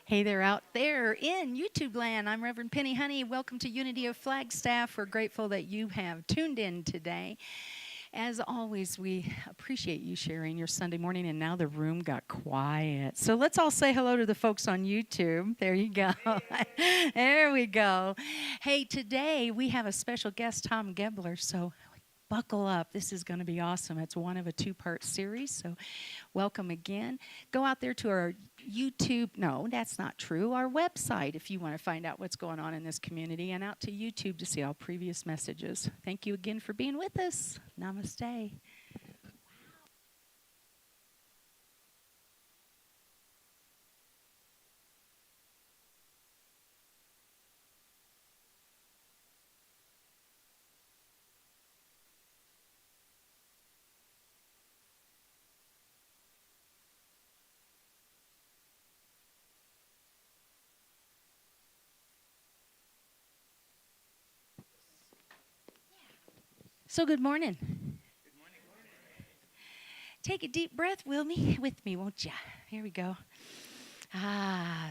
Hey there out there in YouTube land. I'm Reverend Penny Honey. Welcome to Unity of Flagstaff. We're grateful that you have tuned in today. As always, we appreciate you sharing your Sunday morning, and now the room got quiet. So let's all say hello to the folks on YouTube. There you go. There we go. Hey, today we have a special guest, Tom Gebler, so buckle up. This is going to be awesome. It's one of a two-part series, so welcome again. Go out there to our YouTube. No, that's not true. Our website, if you want to find out what's going on in this community, and out to YouTube to see all previous messages. Thank you again for being with us. Namaste. So good morning. Take a deep breath, with me, won't you? Here we go.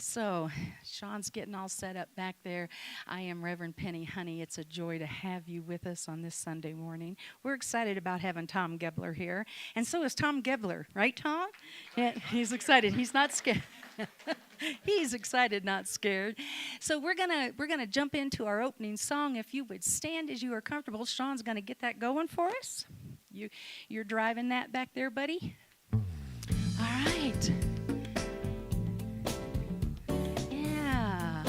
So Sean's getting all set up back there. I am Reverend Penny Honey. It's a joy to have you with us on this Sunday morning. We're excited about having Tom Gebler here, and so is Tom Gebler, right, Tom? Yeah, he's excited. He's not scared. He's excited, not scared. So we're gonna jump into our opening song. If you would stand as you are comfortable, Sean's gonna get that going for us. You're driving that back there, buddy? All right. Yeah.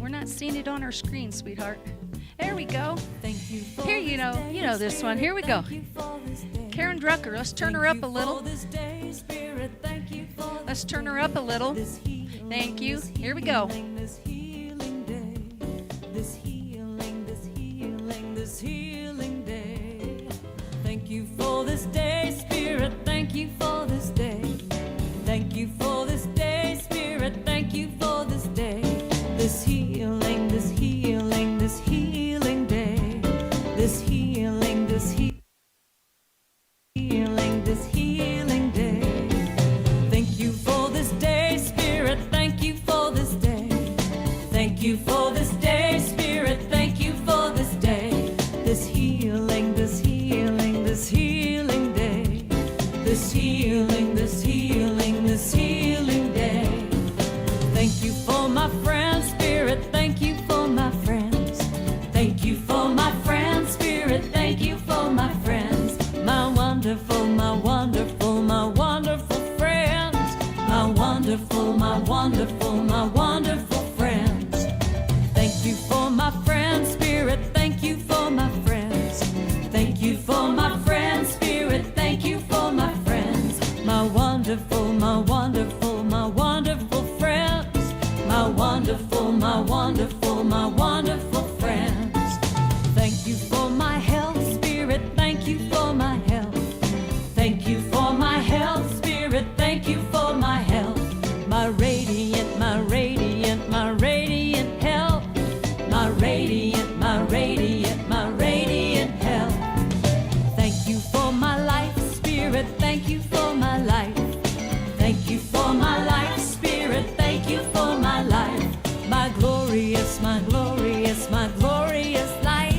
We're not seeing it on our screen, sweetheart. There we go. Thank you. Here, you know this one. Here we go. Karen Drucker, let's turn her up a little. Let's turn her up a little. Thank you. Here we go. This healing day. Thank you for this day, Spirit. Thank you for this day. Thank you for this day, Spirit. Thank you for this day. This healing, this healing, this healing day. This healing, this healing, this healing day. Thank you for this day, Spirit. Thank you for this day. Thank you for this day, Spirit. Thank you for this day. This healing, this healing, this healing day. This healing, this healing, this healing day. Thank you for my friends, Spirit. Thank you for my friends. Thank you for my friends, Spirit. Thank you for my friends. My wonderful, my wonderful, my wonderful friends. My wonderful, my wonderful, my wonderful friends. Thank you for my friends, Spirit. Thank you for my friends. Thank you for my friends, Spirit. Thank you for my friends. My wonderful, my wonderful, my wonderful friends. My wonderful, my wonderful, my wonderful friends. Thank you for my health, Spirit. Thank you for my health. Thank you for my health, Spirit. Thank you for my health. My radiant, my radiant, my radiant health. My radiant, my radiant, my radiant health. Thank you for my life, Spirit. Thank you for my life. Thank you for my life, Spirit. Thank you for my life. My glorious, my glorious, my glorious life.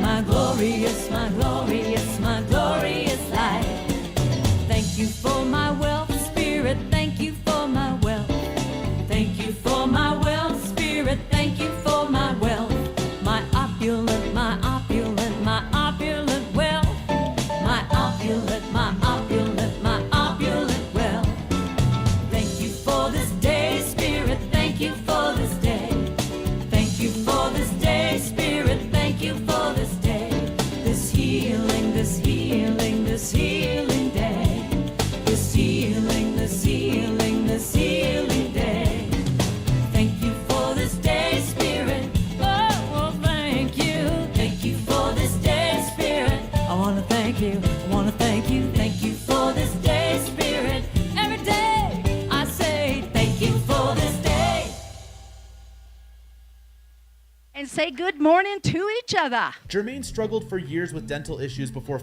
My glorious, my glorious, my glorious life. Thank you for my wealth, Spirit. Thank you for my wealth. Thank you for my wealth, Spirit. Thank you for my wealth. My opulent, my opulent, my opulent wealth. My opulent, my opulent, my opulent wealth. Thank you for this day, Spirit. Thank you for this day. Thank you for this day, Spirit. Thank you for this day. This healing, this healing, this healing day. This healing, this healing, this healing day. Thank you for this day, Spirit. Oh, well, thank you. Thank you for this day, Spirit. I want to thank you. I want to thank you. Thank you for this day, Spirit. Every day I say thank you for this day. And say good morning to each other. Jermaine struggled for years with dental issues before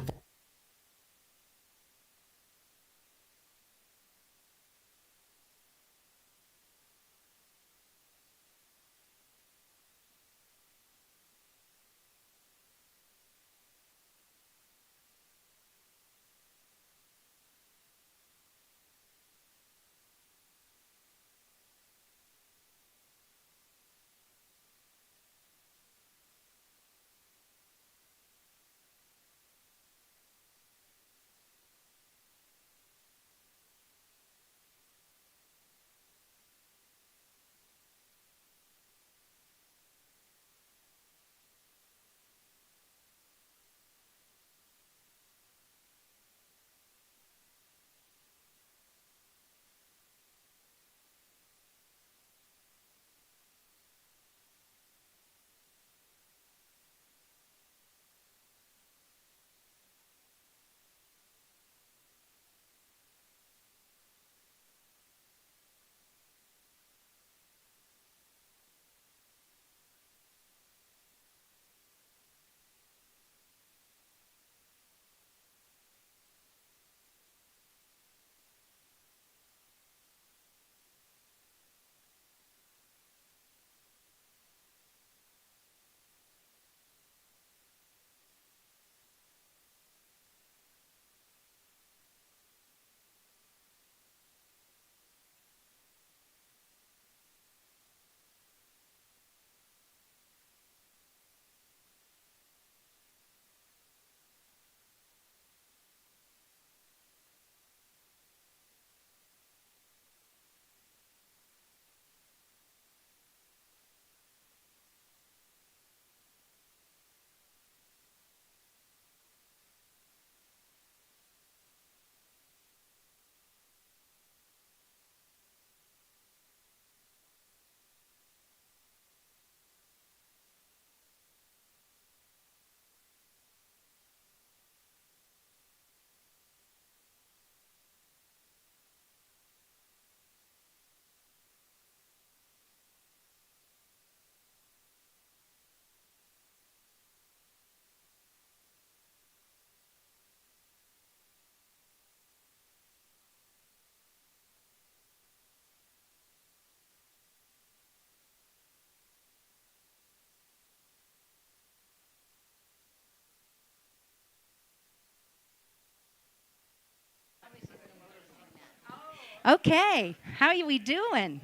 Okay, how are we doing?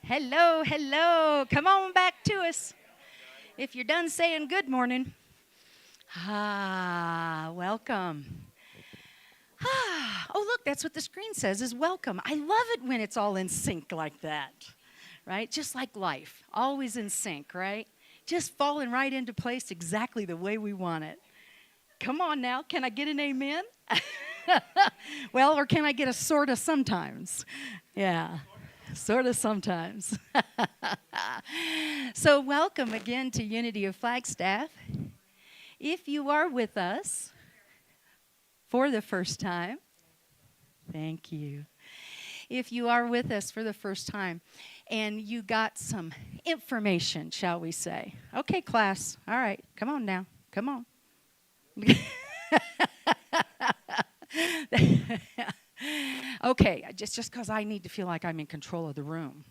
Hello, hello. Come on back to us. If you're done saying good morning. Welcome. Oh, look, that's what the screen says is welcome. I love it when it's all in sync like that, right? Just like life, always in sync, right? Just falling right into place exactly the way we want it. Come on now, can I get an amen? Well, or can I get a sort of sometimes? Yeah, sort of sometimes. So welcome again to Unity of Flagstaff. If you are with us for the first time, thank you. If you are with us for the first time and you got some information, shall we say. Okay, class, all right, come on now, come on. Okay, just because I need to feel like I'm in control of the room.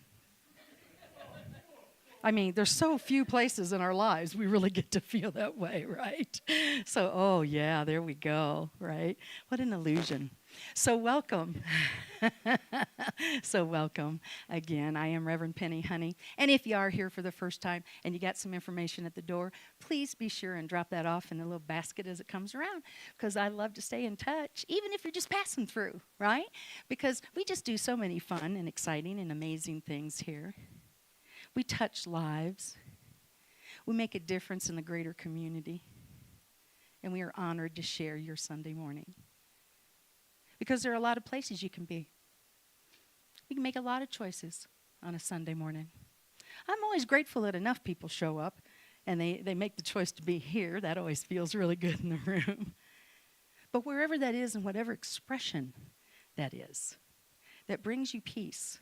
I mean, there's so few places in our lives we really get to feel that way, right? So, oh yeah, there we go, right? What an illusion. So welcome. So welcome again. I am Reverend Penny Honey. And if you are here for the first time and you got some information at the door, please be sure and drop that off in the little basket as it comes around, because I love to stay in touch, even if you're just passing through, right? Because we just do so many fun and exciting and amazing things here. We touch lives. We make a difference in the greater community. And we are honored to share your Sunday morning. Because there are a lot of places you can be. You can make a lot of choices on a Sunday morning. I'm always grateful that enough people show up and they make the choice to be here. That always feels really good in the room. But wherever that is and whatever expression that is, that brings you peace,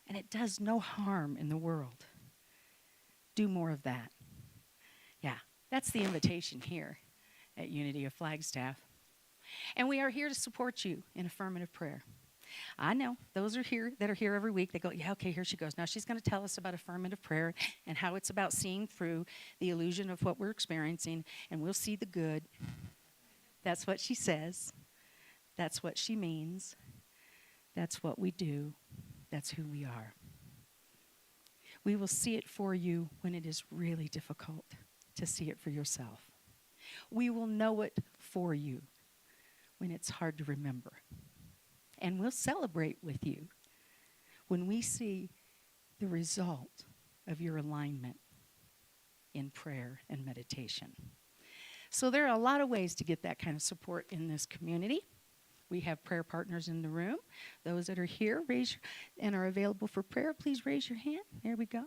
and it does no harm in the world, do more of that. Yeah, that's the invitation here at Unity of Flagstaff. And we are here to support you in affirmative prayer. I know those are here that are here every week. They go, yeah, okay, here she goes. Now she's going to tell us about affirmative prayer and how it's about seeing through the illusion of what we're experiencing, and we'll see the good. That's what she says. That's what she means. That's what we do. That's who we are. We will see it for you when it is really difficult to see it for yourself. We will know it for you when it's hard to remember. And we'll celebrate with you when we see the result of your alignment in prayer and meditation. So there are a lot of ways to get that kind of support in this community. We have prayer partners in the room. Those that are here and are available for prayer, please raise your hand. There we go.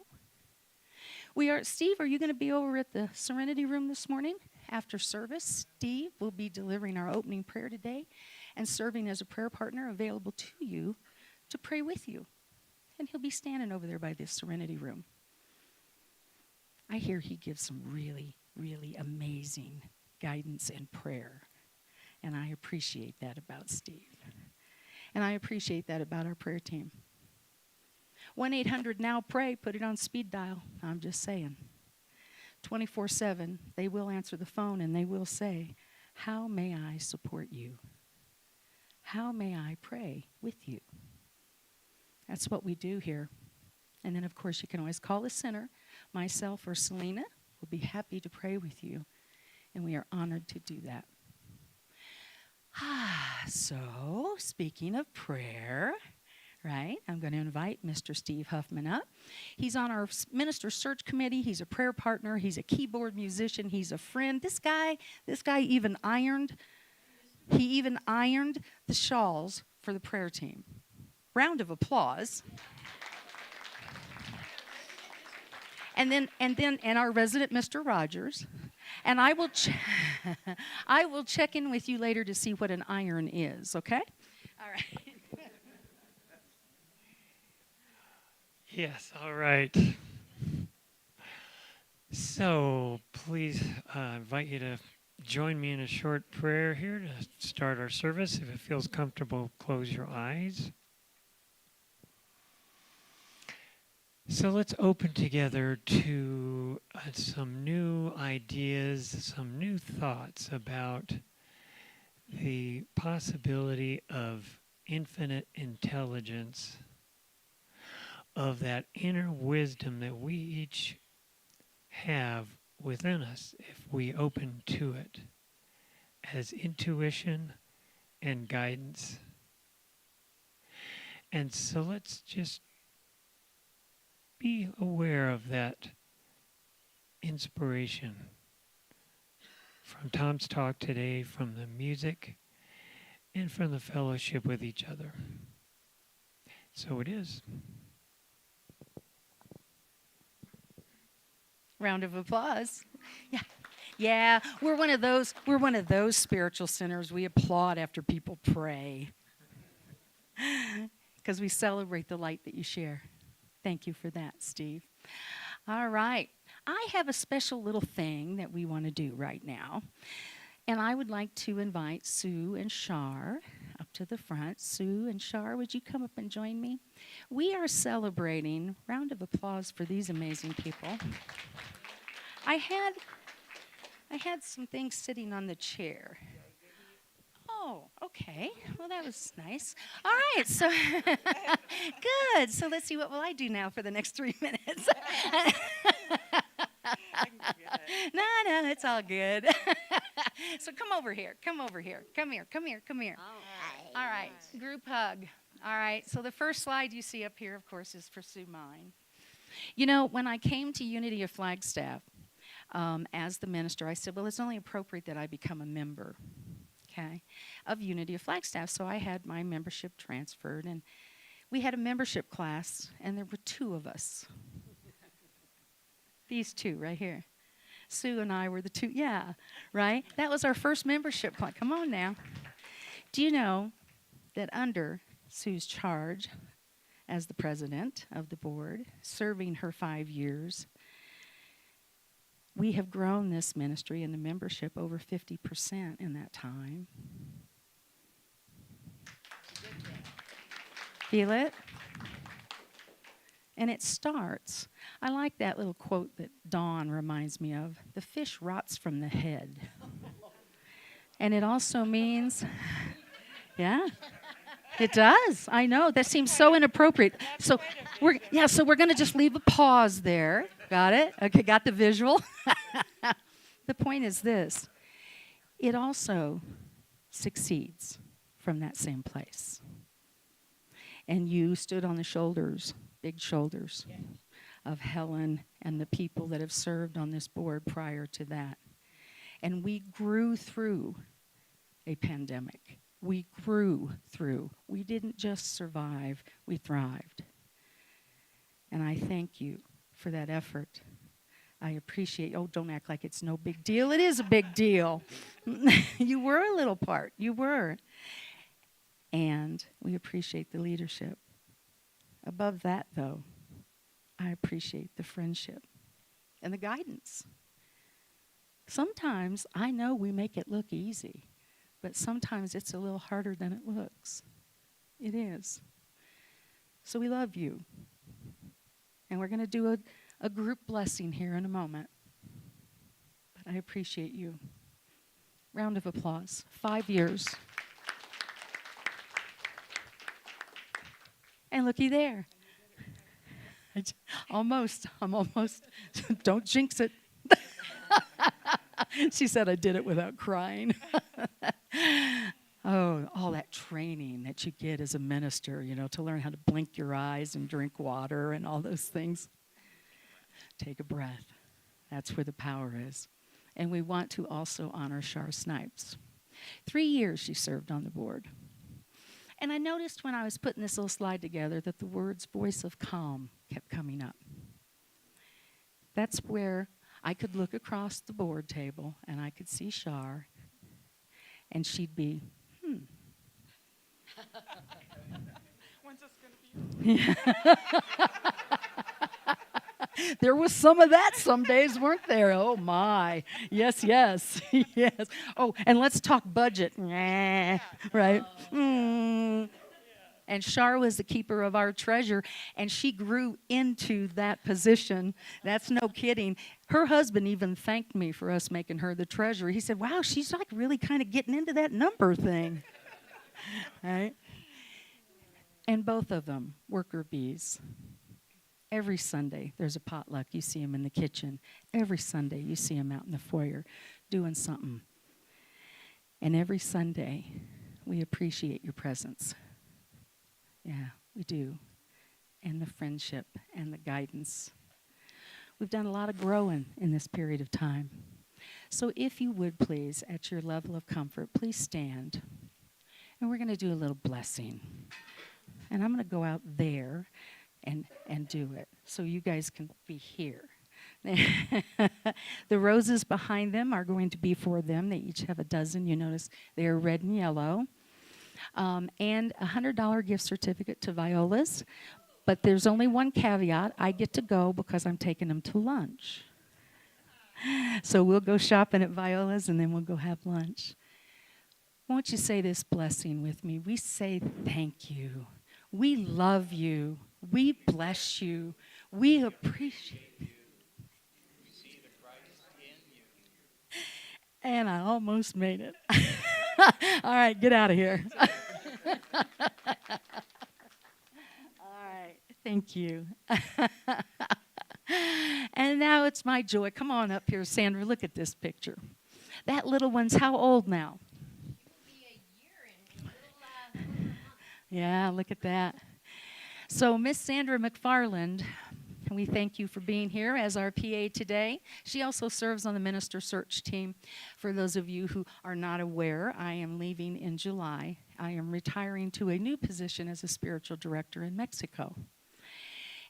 Steve, are you going to be over at the Serenity Room this morning? After service, Steve will be delivering our opening prayer today and serving as a prayer partner available to you to pray with you. And he'll be standing over there by this Serenity Room. I hear he gives some really, really amazing guidance and prayer. And I appreciate that about Steve. And I appreciate that about our prayer team. 1-800-NOW-PRAY, put it on speed dial. I'm just saying. 24/7, they will answer the phone and they will say, how may I support you? How may I pray with you? That's what we do here. And then, of course, you can always call the center. Myself or Selena will be happy to pray with you. And we are honored to do that. So, speaking of prayer, right, I'm going to invite Mr. Steve Huffman up. He's on our minister search committee. He's a prayer partner. He's a keyboard musician. He's a friend. This guy even ironed the shawls for the prayer team. Round of applause. And our resident Mr. Rogers. And I will check in with you later to see what an iron is, okay? All right. Yes, all right. So please invite you to join me in a short prayer here to start our service. If it feels comfortable, close your eyes. So let's open together to some new ideas, some new thoughts about the possibility of infinite intelligence of that inner wisdom that we each have within us if we open to it as intuition and guidance. And so let's just be aware of that inspiration from Tom's talk today, from the music, and from the fellowship with each other. So it is. Round of applause. Yeah. Yeah, we're one of those spiritual centers. We applaud after people pray. Because we celebrate the light that you share. Thank you for that, Steve. All right. I have a special little thing that we want to do right now. And I would like to invite Sue and Shar up to the front. Sue and Shar, would you come up and join me? We are celebrating. Round of applause for these amazing people. I had some things sitting on the chair. Oh, okay. Well, that was nice. All right, so good. So let's see, what will I do now for the next 3 minutes? No, it's all good. So come over here. Come here. All right, group hug. All right, so the first slide you see up here, of course, is for Sue mine. You know, when I came to Unity of Flagstaff as the minister, I said, well, it's only appropriate that I become a member, okay, of Unity of Flagstaff. So I had my membership transferred, and we had a membership class, and there were 2 of us. These 2 right here. Sue and I were the 2, yeah, right? That was our first membership class. Come on now. Do you know that under Sue's charge as the president of the board, serving her 5 years, we have grown this ministry and the membership over 50% in that time. Feel it? And it starts. I like that little quote that Dawn reminds me of. The fish rots from the head. And it also means, yeah, it does. I know. That seems so inappropriate. So we're going to just leave a pause there. Got it? Okay, got the visual? The point is this. It also succeeds from that same place. And you stood on the shoulders, big shoulders, of Helen and the people that have served on this board prior to that. And we grew through a pandemic. We grew through. We didn't just survive, we thrived. And I thank you for that effort. I appreciate, don't act like it's no big deal. It is a big deal. You were a little part. You were. And we appreciate the leadership. Above that, though, I appreciate the friendship and the guidance. Sometimes I know we make it look easy, but sometimes it's a little harder than it looks. It is. So we love you. And we're going to do a group blessing here in a moment. But I appreciate you. Round of applause. 5 years. And looky there. I'm almost. Don't jinx it. She said I did it without crying. Oh, all that training that you get as a minister, to learn how to blink your eyes and drink water and all those things. Take a breath. That's where the power is. And we want to also honor Shar Snipes. 3 years she served on the board. And I noticed when I was putting this little slide together that the words voice of calm kept coming up. That's where I could look across the board table and I could see Shar, and she'd be, When's this going to be? There was some of that some days, weren't there? Oh, my. Yes, yes. Oh, and let's talk budget. Right? And Shar was the keeper of our treasure, and she grew into that position. That's no kidding. Her husband even thanked me for us making her the treasurer. He said, wow, she's like really kind of getting into that number thing. Right? And both of them, worker bees. Every Sunday, there's a potluck. You see them in the kitchen. Every Sunday, you see them out in the foyer doing something. And every Sunday, we appreciate your presence. Yeah, we do. And the friendship and the guidance. We've done a lot of growing in this period of time. So if you would please, at your level of comfort, please stand. And we're going to do a little blessing. And I'm going to go out there and do it so you guys can be here. The roses behind them are going to be for them. They each have a dozen. You notice they're red and yellow. And a $100 gift certificate to Viola's. But there's only one caveat. I get to go because I'm taking them to lunch. So we'll go shopping at Viola's and then we'll go have lunch. Won't you say this blessing with me? We say thank you. We love you. We bless you. We appreciate you. And I almost made it. All right, get out of here. Thank you. And now it's my joy. Come on up here, Sandra. Look at this picture. That little one's how old now? Yeah, look at that. So Miss Sandra McFarland, we thank you for being here as our PA today. She also serves on the minister search team. For those of you who are not aware, I am leaving in July. I am retiring to a new position as a spiritual director in Mexico.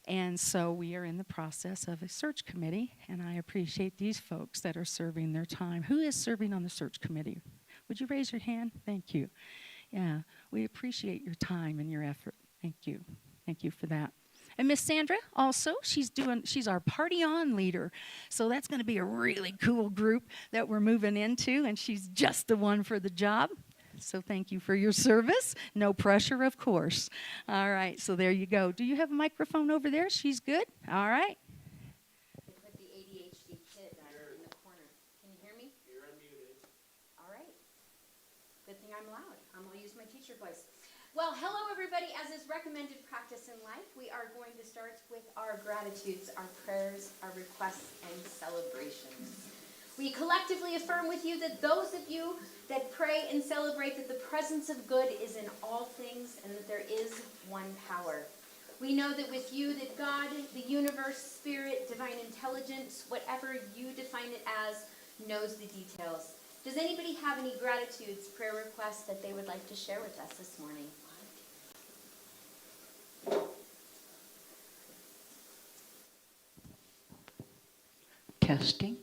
And so we are in the process of a search committee, and I appreciate these folks that are serving their time. Who is serving on the search committee? Would you raise your hand? Thank you. Yeah, we appreciate your time and your effort. Thank you. Thank you for that. And Miss Sandra also, she's our party on leader. So that's going to be a really cool group that we're moving into, and she's just the one for the job. So thank you for your service. No pressure, of course. All right, so there you go. Do you have a microphone over there? She's good? All right. I put the ADHD kid in the corner. Can you hear me? You're unmuted. All right. Good thing I'm loud. I'm going to use my teacher voice. Well, hello, everybody. As is recommended practice in life, we are going to start with our gratitudes, our prayers, our requests, and celebrations. We collectively affirm with you that those of you that pray and celebrate that the presence of good is in all things and that there is one power. We know that with you that God, the universe, spirit, divine intelligence, whatever you define it as, knows the details. Does anybody have any gratitudes, prayer requests that they would like to share with us this morning? Testing.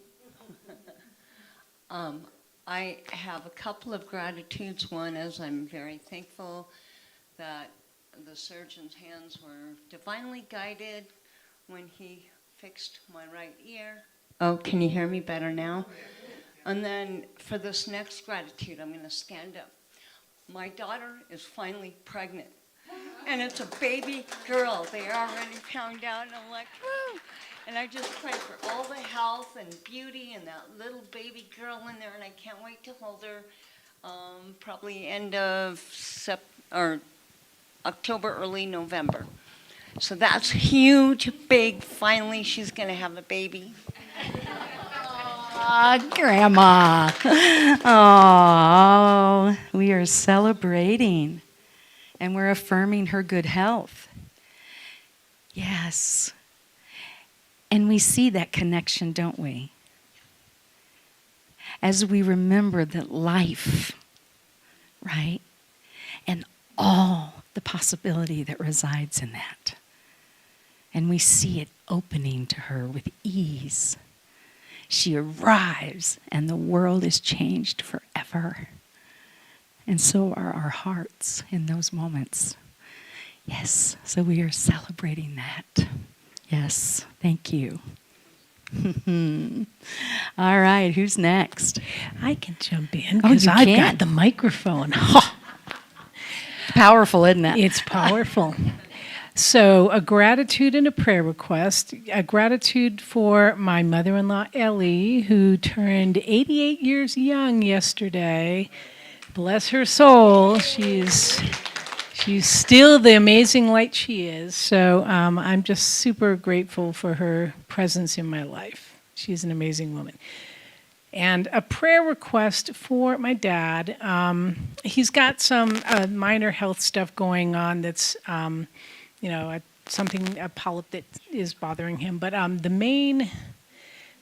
I have a couple of gratitudes. One is I'm very thankful that the surgeon's hands were divinely guided when he fixed my right ear. Oh, can you hear me better now? And then for this next gratitude, I'm going to stand up. My daughter is finally pregnant. And it's a baby girl. They already found out, and I'm like, woo! And I just pray for all the health and beauty and that little baby girl in there, and I can't wait to hold her probably end of October, early November. So that's huge, big, finally she's going to have a baby. Grandma. Oh, we are celebrating, and we're affirming her good health. Yes. And we see that connection, don't we? As we remember that life, right? And all the possibility that resides in that. And we see it opening to her with ease. She arrives and the world is changed forever. And so are our hearts in those moments. Yes, so we are celebrating that. Yes, thank you. All right, who's next? I can jump in because I've got the microphone. Powerful, isn't it? It's powerful. So a gratitude and a prayer request. A gratitude for my mother-in-law, Ellie, who turned 88 years young yesterday. Bless her soul. She's She's still the amazing light she is. So I'm just super grateful for her presence in my life. She's an amazing woman. And a prayer request for my dad. He's got some minor health stuff going on that's, a polyp that is bothering him. But the main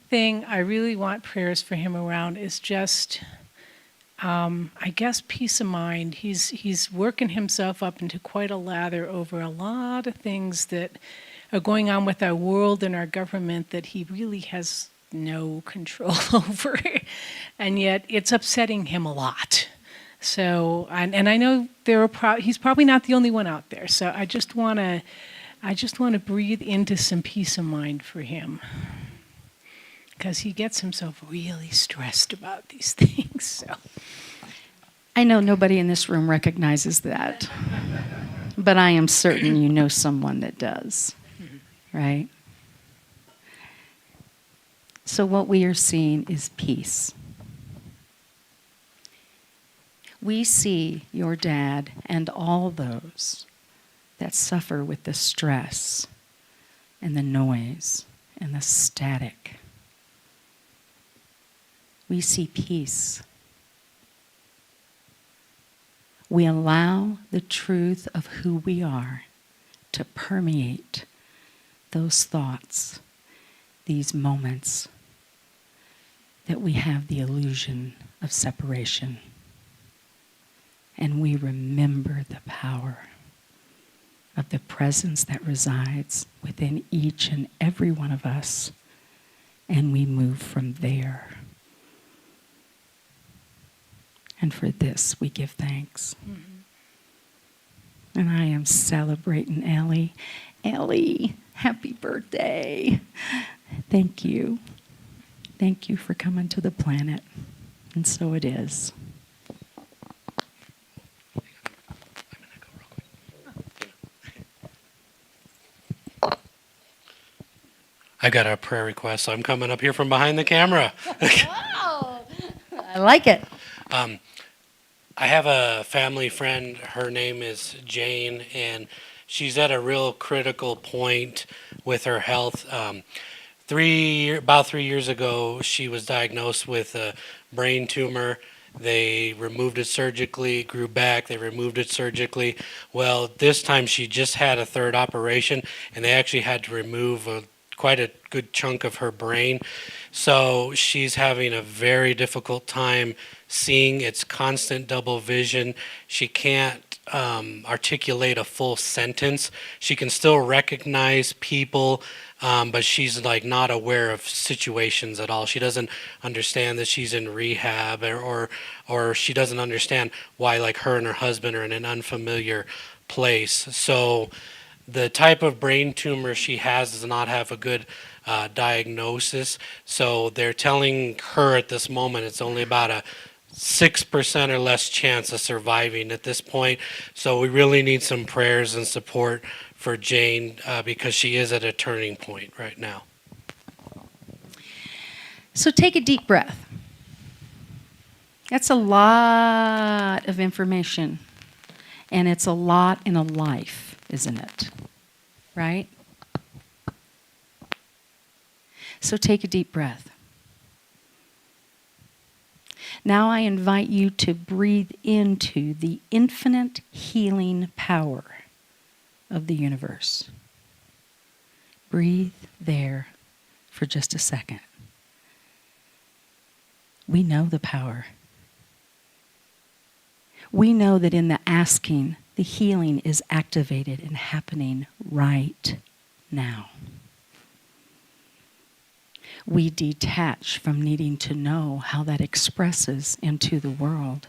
thing I really want prayers for him around is just, I guess, peace of mind. He's working himself up into quite a lather over a lot of things that are going on with our world and our government that he really has no control over, and yet it's upsetting him a lot. So, and I know he's probably not the only one out there. So I just want to breathe into some peace of mind for him, because he gets himself really stressed about these things. So I know nobody in this room recognizes that, but I am certain you know someone that does, right? So what we are seeing is peace. We see your dad and all those that suffer with the stress and the noise and the static. We see peace. We allow the truth of who we are to permeate those thoughts, these moments that we have the illusion of separation. And we remember the power of the presence that resides within each and every one of us, and we move from there. And for this, we give thanks. And I am celebrating Ellie. Ellie, happy birthday. Thank you. Thank you for coming to the planet. And so it is. I got a prayer request, so I'm coming up here from behind the camera. Wow, I like it. I have a family friend. Her name is Jane, and she's at a real critical point with her health. About 3 years ago, she was diagnosed with a brain tumor. They removed it surgically, grew back, they removed it surgically. Well, this time she just had a third operation, and they actually had to remove quite a good chunk of her brain. So she's having a very difficult time seeing. It's constant double vision. She can't articulate a full sentence. She can still recognize people, but she's like not aware of situations at all. She doesn't understand that she's in rehab, or she doesn't understand why like her and her husband are in an unfamiliar place. So the type of brain tumor she has does not have a good diagnosis. So they're telling her at this moment it's only about a 6% or less chance of surviving at this point. So we really need some prayers and support for Jane because she is at a turning point right now. So take a deep breath. That's a lot of information. And it's a lot in a life, isn't it? Right? So take a deep breath. Now I invite you to breathe into the infinite healing power of the universe. Breathe there for just a second. We know the power. We know that in the asking, the healing is activated and happening right now. We detach from needing to know how that expresses into the world.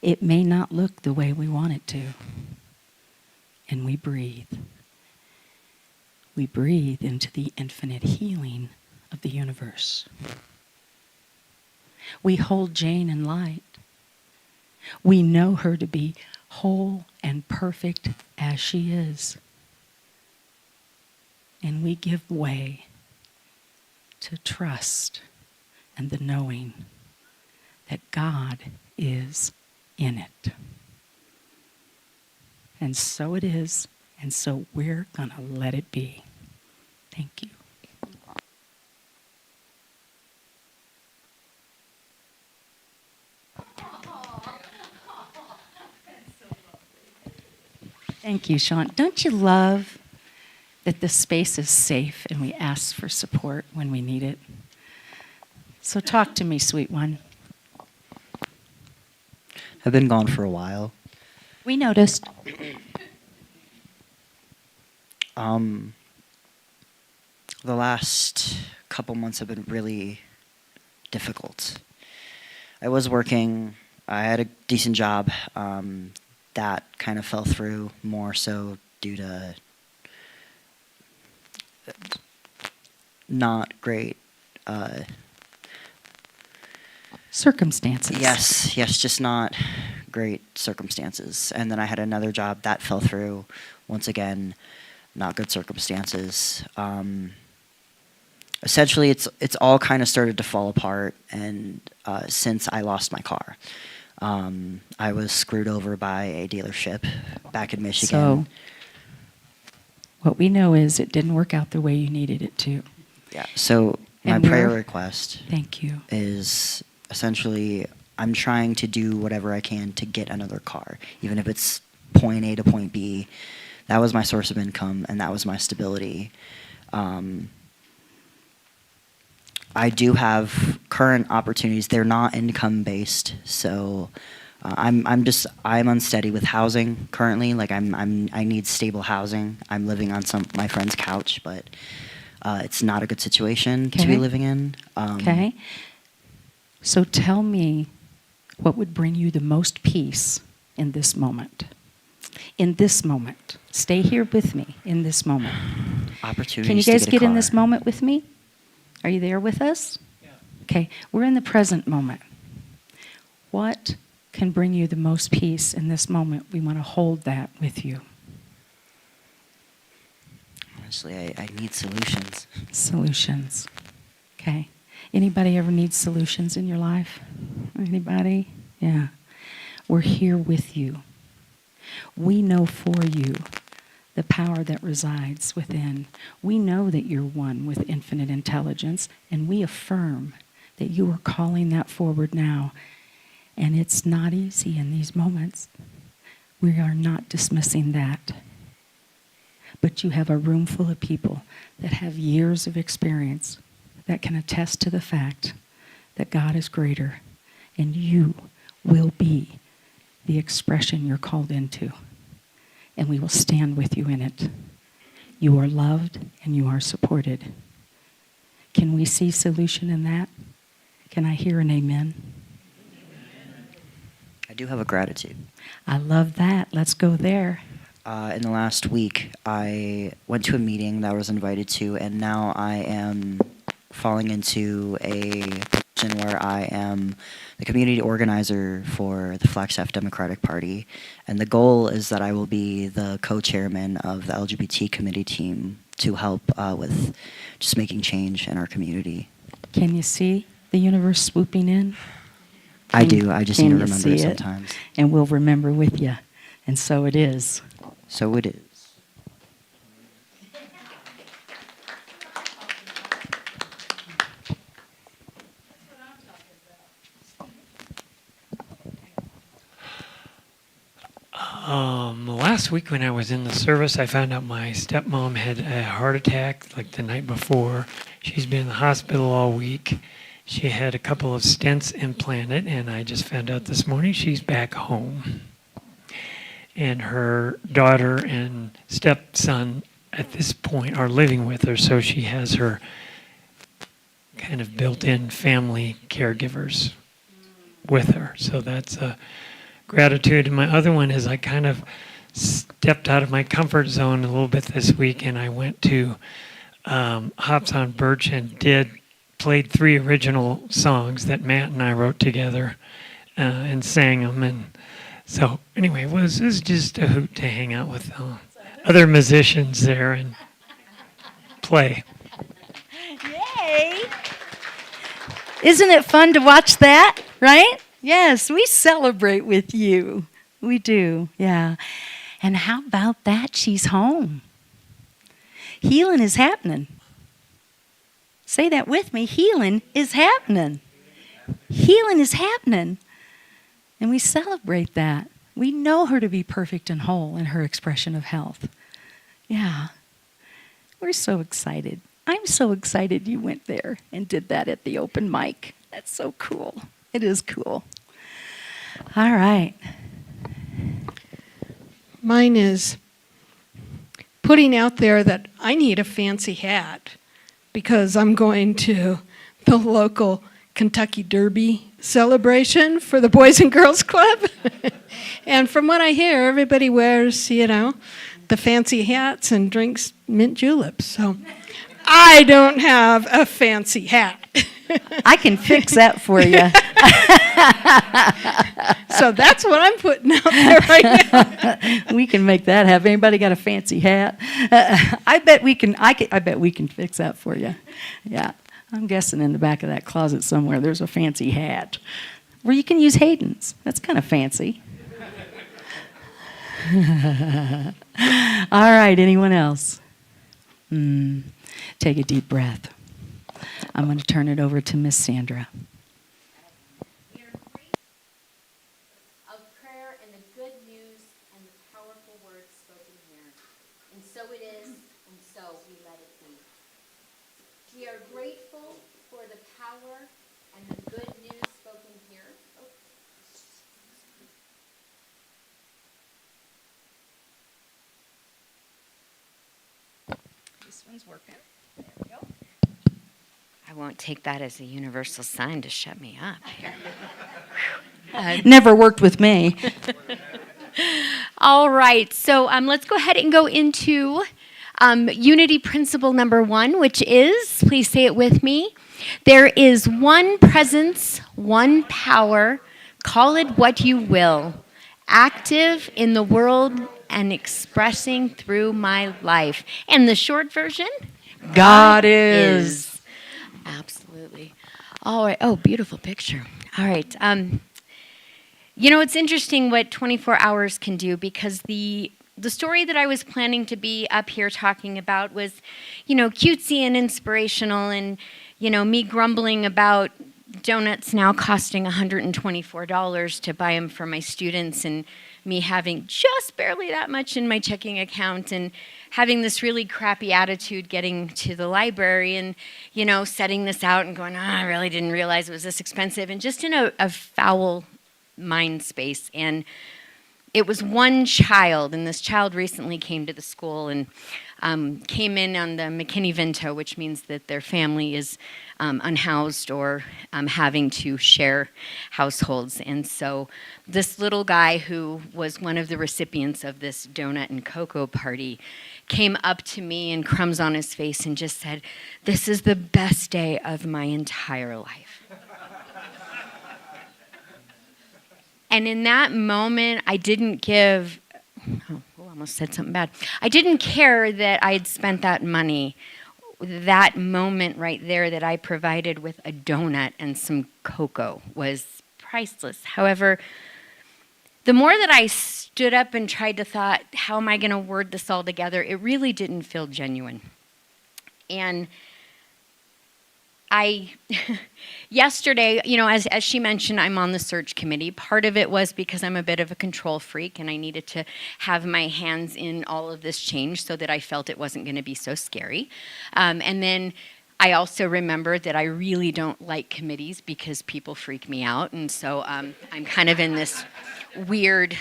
It may not look the way we want it to. And we breathe. We breathe into the infinite healing of the universe. We hold Jane in light. We know her to be whole and perfect as she is. And we give way to trust and the knowing that God is in it. And so it is. And so we're going to let it be. Thank you. Thank you, Sean. Don't you love that this space is safe and we ask for support when we need it? So talk to me, sweet one. I've been gone for a while. We noticed. The last couple months have been really difficult. I was working, I had a decent job. That kind of fell through more so due to not great. Circumstances. Yes, just not great circumstances. And then I had another job that fell through. Once again, not good circumstances. Essentially, it's all kind of started to fall apart. And since I lost my car, I was screwed over by a dealership back in Michigan. So what we know is it didn't work out the way you needed it to. Yeah. So my And prayer we're- request Thank you. is essentially I'm trying to do whatever I can to get another car, even if it's point A to point B. That was my source of income, and that was my stability. I do have current opportunities. They're not income based, so I'm unsteady with housing currently. Like I need stable housing. I'm living on my friend's couch, but it's not a good situation to be Okay. living in. Okay? So tell me what would bring you the most peace in this moment. In this moment. Stay here with me in this moment. Opportunities. Can you to guys a get in car. this moment with me? Are you there with us? Yeah. Okay, we're in the present moment. What can bring you the most peace in this moment? We want to hold that with you. Honestly, I need solutions. Solutions. Okay. Anybody ever need solutions in your life? Anybody? Yeah. We're here with you. We know for you the power that resides within. We know that you're one with infinite intelligence, and we affirm that you are calling that forward now. And it's not easy in these moments. We are not dismissing that. But you have a room full of people that have years of experience that can attest to the fact that God is greater, and you will be the expression you're called into. And we will stand with you in it. You are loved and you are supported. Can we see solution in that? Can I hear an amen? I do have a gratitude. I love that. Let's go there. In the last week, I went to a meeting that I was invited to, and now I am falling into a position where I am the community organizer for the Flagstaff Democratic Party, and the goal is that I will be the co-chairman of the LGBT committee team to help with just making change in our community. Can you see the universe swooping in? I do. I just need Can to you remember it see sometimes. And we'll remember with you. And so it is. So it is. Last week when I was in the service, I found out my stepmom had a heart attack like the night before. She's been in the hospital all week. She had a couple of stents implanted, and I just found out this morning she's back home. And her daughter and stepson at this point are living with her, so she has her kind of built-in family caregivers with her. So that's a gratitude. And my other one is I kind of stepped out of my comfort zone a little bit this week, and I went to Hops on Birch and played 3 original songs that Matt and I wrote together and sang them. And so anyway, it was just a hoot to hang out with other musicians there and play. Yay! Isn't it fun to watch that, right? Yes, we celebrate with you. We do, yeah. And how about that? She's home. Healing is happening. Say that with me. Healing is happening. Healing is happening. And we celebrate that. We know her to be perfect and whole in her expression of health. Yeah. We're so excited. I'm so excited you went there and did that at the open mic. That's so cool. It is cool. All right. Mine is putting out there that I need a fancy hat because I'm going to the local Kentucky Derby celebration for the Boys and Girls Club. And from what I hear, everybody wears, the fancy hats and drinks mint juleps. So I don't have a fancy hat. I can fix that for you. So that's what I'm putting out there right now. We can make that happen. Anybody got a fancy hat? I bet we can. I bet we can fix that for you. Yeah, I'm guessing in the back of that closet somewhere there's a fancy hat, or you can use Hayden's. That's kind of fancy. All right. Anyone else? Take a deep breath. I'm going to turn it over to Miss Sandra. Of prayer and the good news and the powerful words spoken here. And so it is, and so we let it be. We are grateful for the power and the good news spoken here. This one's working. There we go. I won't take that as a universal sign to shut me up here. Never worked with me. All right, so let's go ahead and go into unity principle number 1, which is, please say it with me, there is one presence, one power, call it what you will, active in the world and expressing through my life. And the short version? God is. Absolutely. All right. Oh, beautiful picture. All right. It's interesting what 24 hours can do, because the story that I was planning to be up here talking about was, cutesy and inspirational, and, me grumbling about donuts now costing $124 to buy them for my students, and me having just barely that much in my checking account, and having this really crappy attitude getting to the library and, setting this out and going, I really didn't realize it was this expensive, and just in a foul mind space. And it was one child, and this child recently came to the school and came in on the McKinney-Vento, which means that their family is unhoused or having to share households. And so this little guy, who was one of the recipients of this donut and cocoa party, came up to me and crumbs on his face and just said, "This is the best day of my entire life." And in that moment, I didn't give, almost said something bad. I didn't care that I had spent that money. That moment right there that I provided with a donut and some cocoa was priceless. However, the more that I stood up and tried to thought, how am I going to word this all together, it really didn't feel genuine. And yesterday, as she mentioned, I'm on the search committee. Part of it was because I'm a bit of a control freak, and I needed to have my hands in all of this change so that I felt it wasn't going to be so scary. And then I also remembered that I really don't like committees because people freak me out, and so I'm kind of in this weird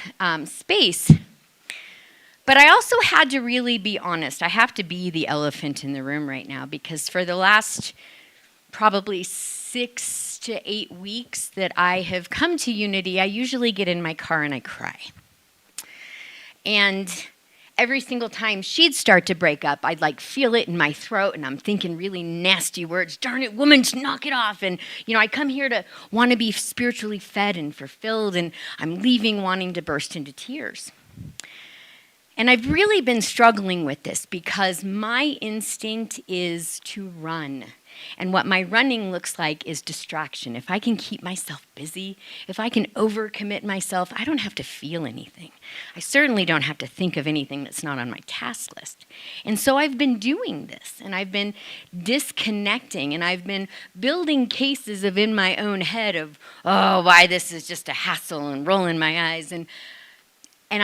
space. But I also had to really be honest. I have to be the elephant in the room right now, because for the last probably 6 to 8 weeks that I have come to Unity, I usually get in my car and I cry. And every single time she'd start to break up, I'd feel it in my throat, and I'm thinking really nasty words. Darn it, woman, just knock it off. And, I come here to want to be spiritually fed and fulfilled, and I'm leaving wanting to burst into tears. And I've really been struggling with this because my instinct is to run. And what my running looks like is distraction. If I can keep myself busy, if I can overcommit myself, I don't have to feel anything. I certainly don't have to think of anything that's not on my task list. And so I've been doing this, and I've been disconnecting, and I've been building cases of in my own head of, oh, why this is just a hassle, and rolling my eyes. And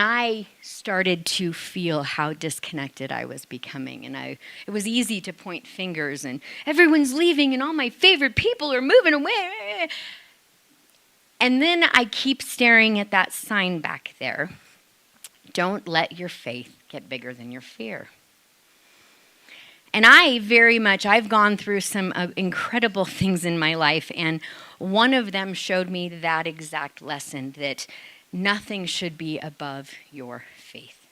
I started to feel how disconnected I was becoming. And it was easy to point fingers and everyone's leaving and all my favorite people are moving away. And then I keep staring at that sign back there. Don't let your faith get bigger than your fear. And I've gone through some incredible things in my life. And one of them showed me that exact lesson, that nothing should be above your faith.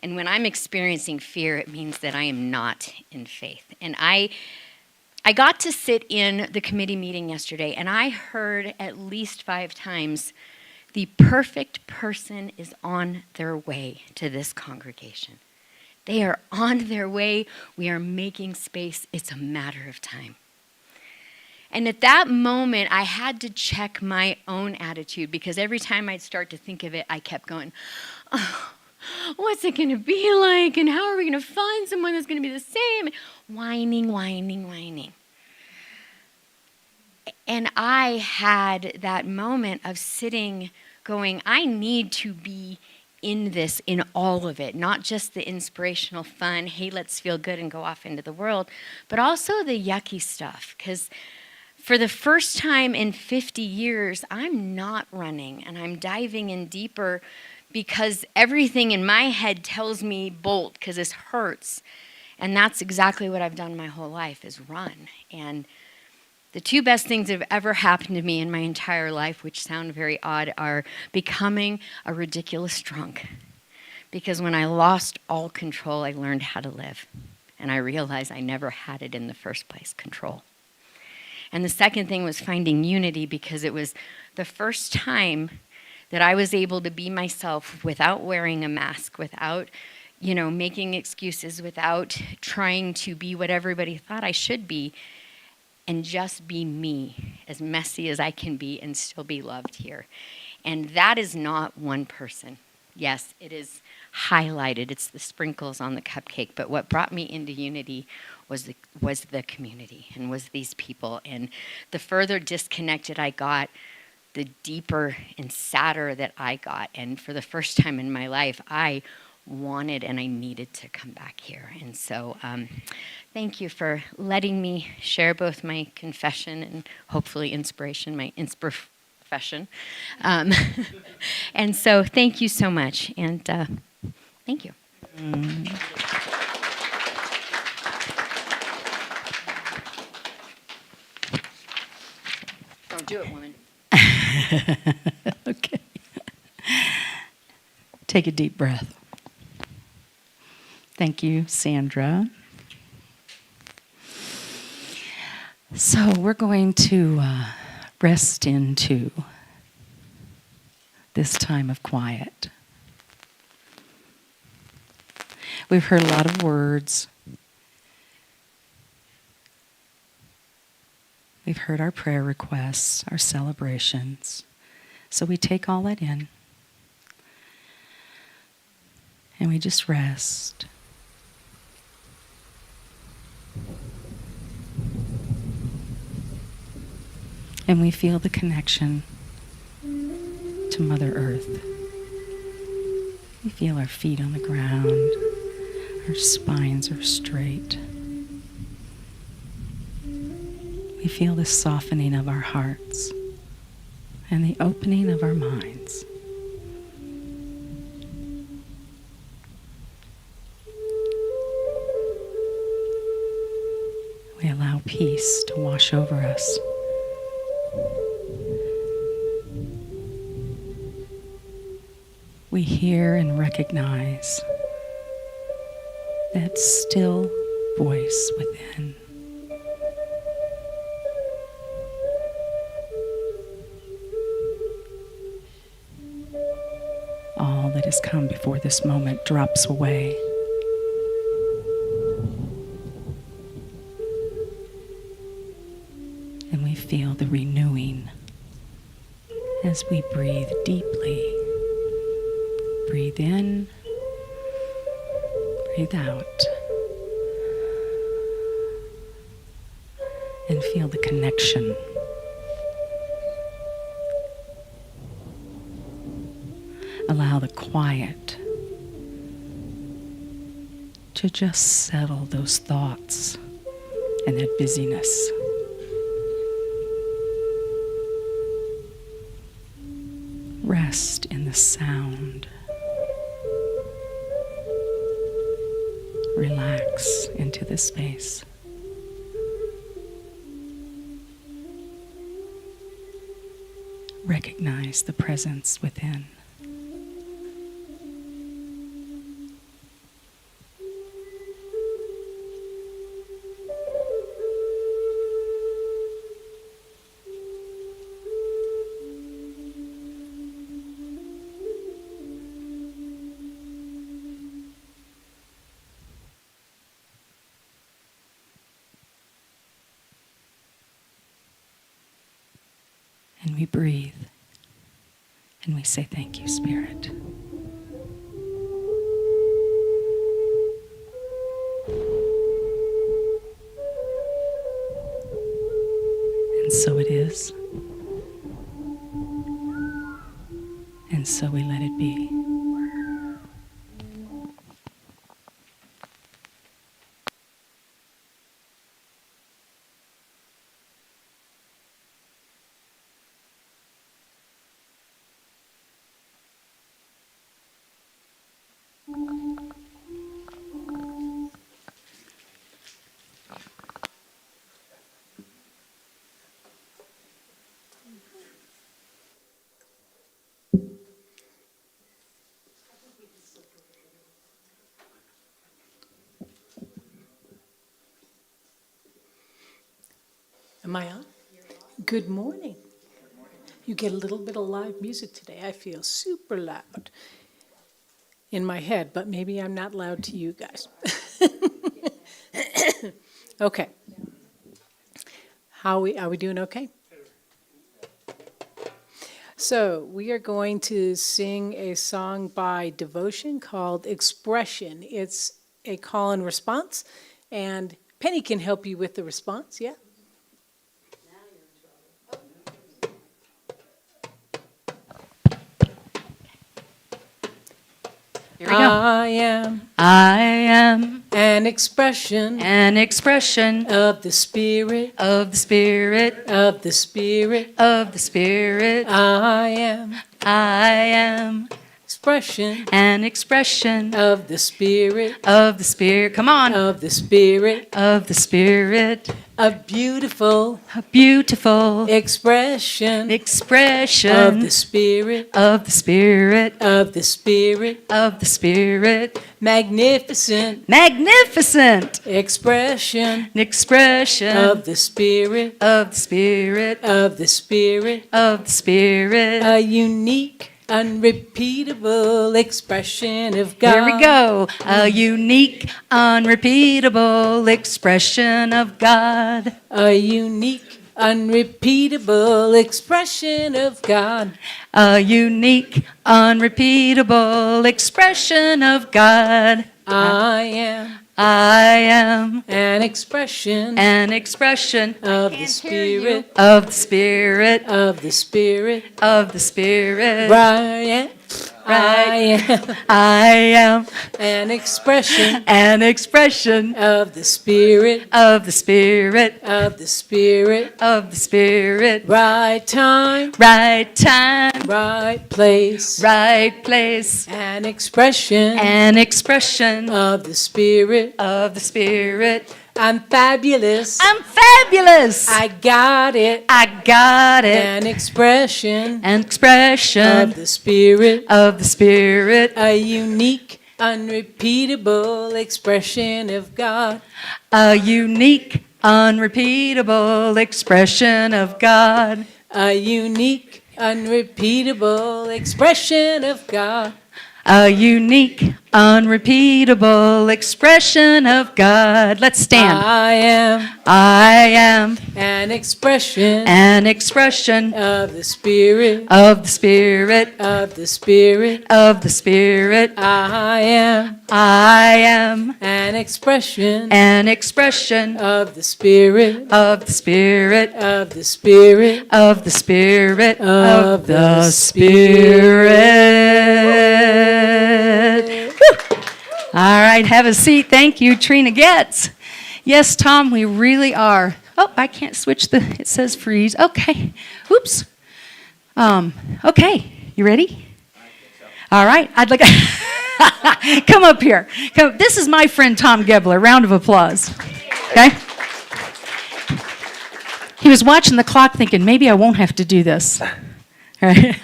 And when I'm experiencing fear, it means that I am not in faith. And I got to sit in the committee meeting yesterday, and I heard at least 5 times, the perfect person is on their way to this congregation. They are on their way. We are making space. It's a matter of time. And at that moment, I had to check my own attitude, because every time I'd start to think of it, I kept going, oh, what's it going to be like? And how are we going to find someone that's going to be the same? Whining. And I had that moment of sitting going, I need to be in this, in all of it, not just the inspirational fun, hey, let's feel good and go off into the world, but also the yucky stuff. Because for the first time in 50 years, I'm not running, and I'm diving in deeper because everything in my head tells me bolt because this hurts. And that's exactly what I've done my whole life, is run. And the 2 best things that have ever happened to me in my entire life, which sound very odd, are becoming a ridiculous drunk. Because when I lost all control, I learned how to live. And I realized I never had it in the first place, control. And the second thing was finding unity, because it was the first time that I was able to be myself without wearing a mask, without, making excuses, without trying to be what everybody thought I should be, and just be me, as messy as I can be and still be loved here. And that is not one person. Yes, it is highlighted. It's the sprinkles on the cupcake. But what brought me into unity was the community, and was these people. And the further disconnected I got, the deeper and sadder that I got. And for the first time in my life, I wanted and I needed to come back here. And so thank you for letting me share both my confession and hopefully inspiration, my profession. And so thank you so much. And thank you. Don't do it, woman. Okay. Take a deep breath. Thank you, Sandra. So we're going to rest into this time of quiet. We've heard a lot of words. We've heard our prayer requests, our celebrations. So we take all that in. And we just rest. And we feel the connection to Mother Earth. We feel our feet on the ground. Our spines are straight. We feel the softening of our hearts and the opening of our minds. We allow peace to wash over us. We hear and recognize that still voice within. All that has come before this moment drops away. feel the renewing as we breathe deeply. Breathe in, breathe out, and feel the connection. Allow the quiet to just settle those thoughts and that busyness. Rest in the sound. Relax into the space. Recognize the presence within. And we breathe, and we say, thank you, Spirit. And so it is, and so we let it be. Am I on? Good morning. You get a little bit of live music today. I feel super loud in my head, but maybe I'm not loud to you guys. Okay. Are we doing okay? So we are going to sing a song by Devotion called Expression. It's a call and response, and Penny can help you with the response, yeah? Here we go. I am an expression of the Spirit, of the Spirit, of the Spirit. of the Spirit. I am expression An expression of the Spirit, of the Spirit. Come on. of the Spirit, Of the Spirit. a beautiful A beautiful expression expression of the Spirit, of the Spirit. of the Spirit, Of the Spirit. magnificent Magnificent expression expression of the Spirit, of the Spirit. of the Spirit, Of the Spirit. a unique, unrepeatable expression of God. Here we go. A unique, unrepeatable expression of God. A unique, unrepeatable expression of God. A unique, unrepeatable expression of God. I am an expression an expression of the Spirit, of the Spirit. of the Spirit. Of the Spirit. I I am am an expression an expression of the Spirit, of the Spirit. of the Spirit. Of the Spirit. Right time, Right time. right place. Right place. An expression An expression of the Spirit. of the Spirit. I'm fabulous. I'm fabulous. I got it. I got it. An expression An expression of the Spirit. of the Spirit. A unique, unrepeatable expression of God. A unique, unrepeatable expression of God. A unique, unrepeatable expression of God. A unique, unrepeatable expression of God. Let's stand. I am I am an expression an expression of the Spirit, of the Spirit, of the Spirit. of the Spirit. I am I am an expression an expression of the Spirit, of the Spirit, of the Spirit, of the Spirit, of the Spirit. Woo. All right, have a seat. Thank you, Trina Getz. Yes, Tom, we really are. Oh, I can't switch it says freeze. Okay. Oops. Okay, you ready? All right, I'd like come up here. Come. This is my friend Tom Gebler. Round of applause. Okay? He was watching the clock thinking, maybe I won't have to do this. Right?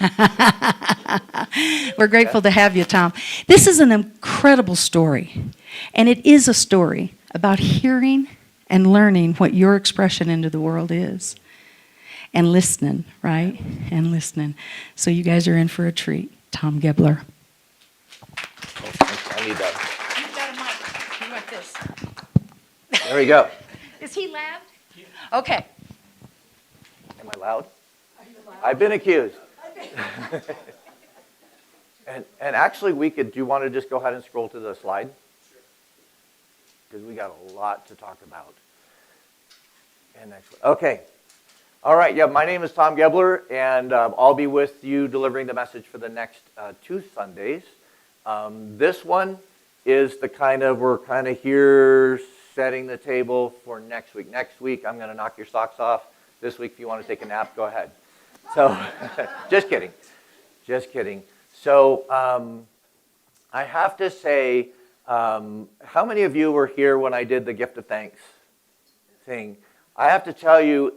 We're grateful to have you, Tom. This is an incredible story, and it is a story about hearing and learning what your expression into the world is, and listening, right? And listening. So you guys are in for a treat. Tom Gebler. I need that. You've got a mic. You want this? There we go. Is he loud? Okay. Am I loud? I've been accused. and actually, do you want to just go ahead and scroll to the slide? Because we got a lot to talk about. And next, okay. All right, yeah, my name is Tom Gebler, and I'll be with you delivering the message for the next 2 Sundays. This one is we're kind of here setting the table for next week. Next week, I'm going to knock your socks off. This week, if you want to take a nap, go ahead. So, just kidding. Just kidding. So, I have to say, how many of you were here when I did the gift of thanks thing? I have to tell you,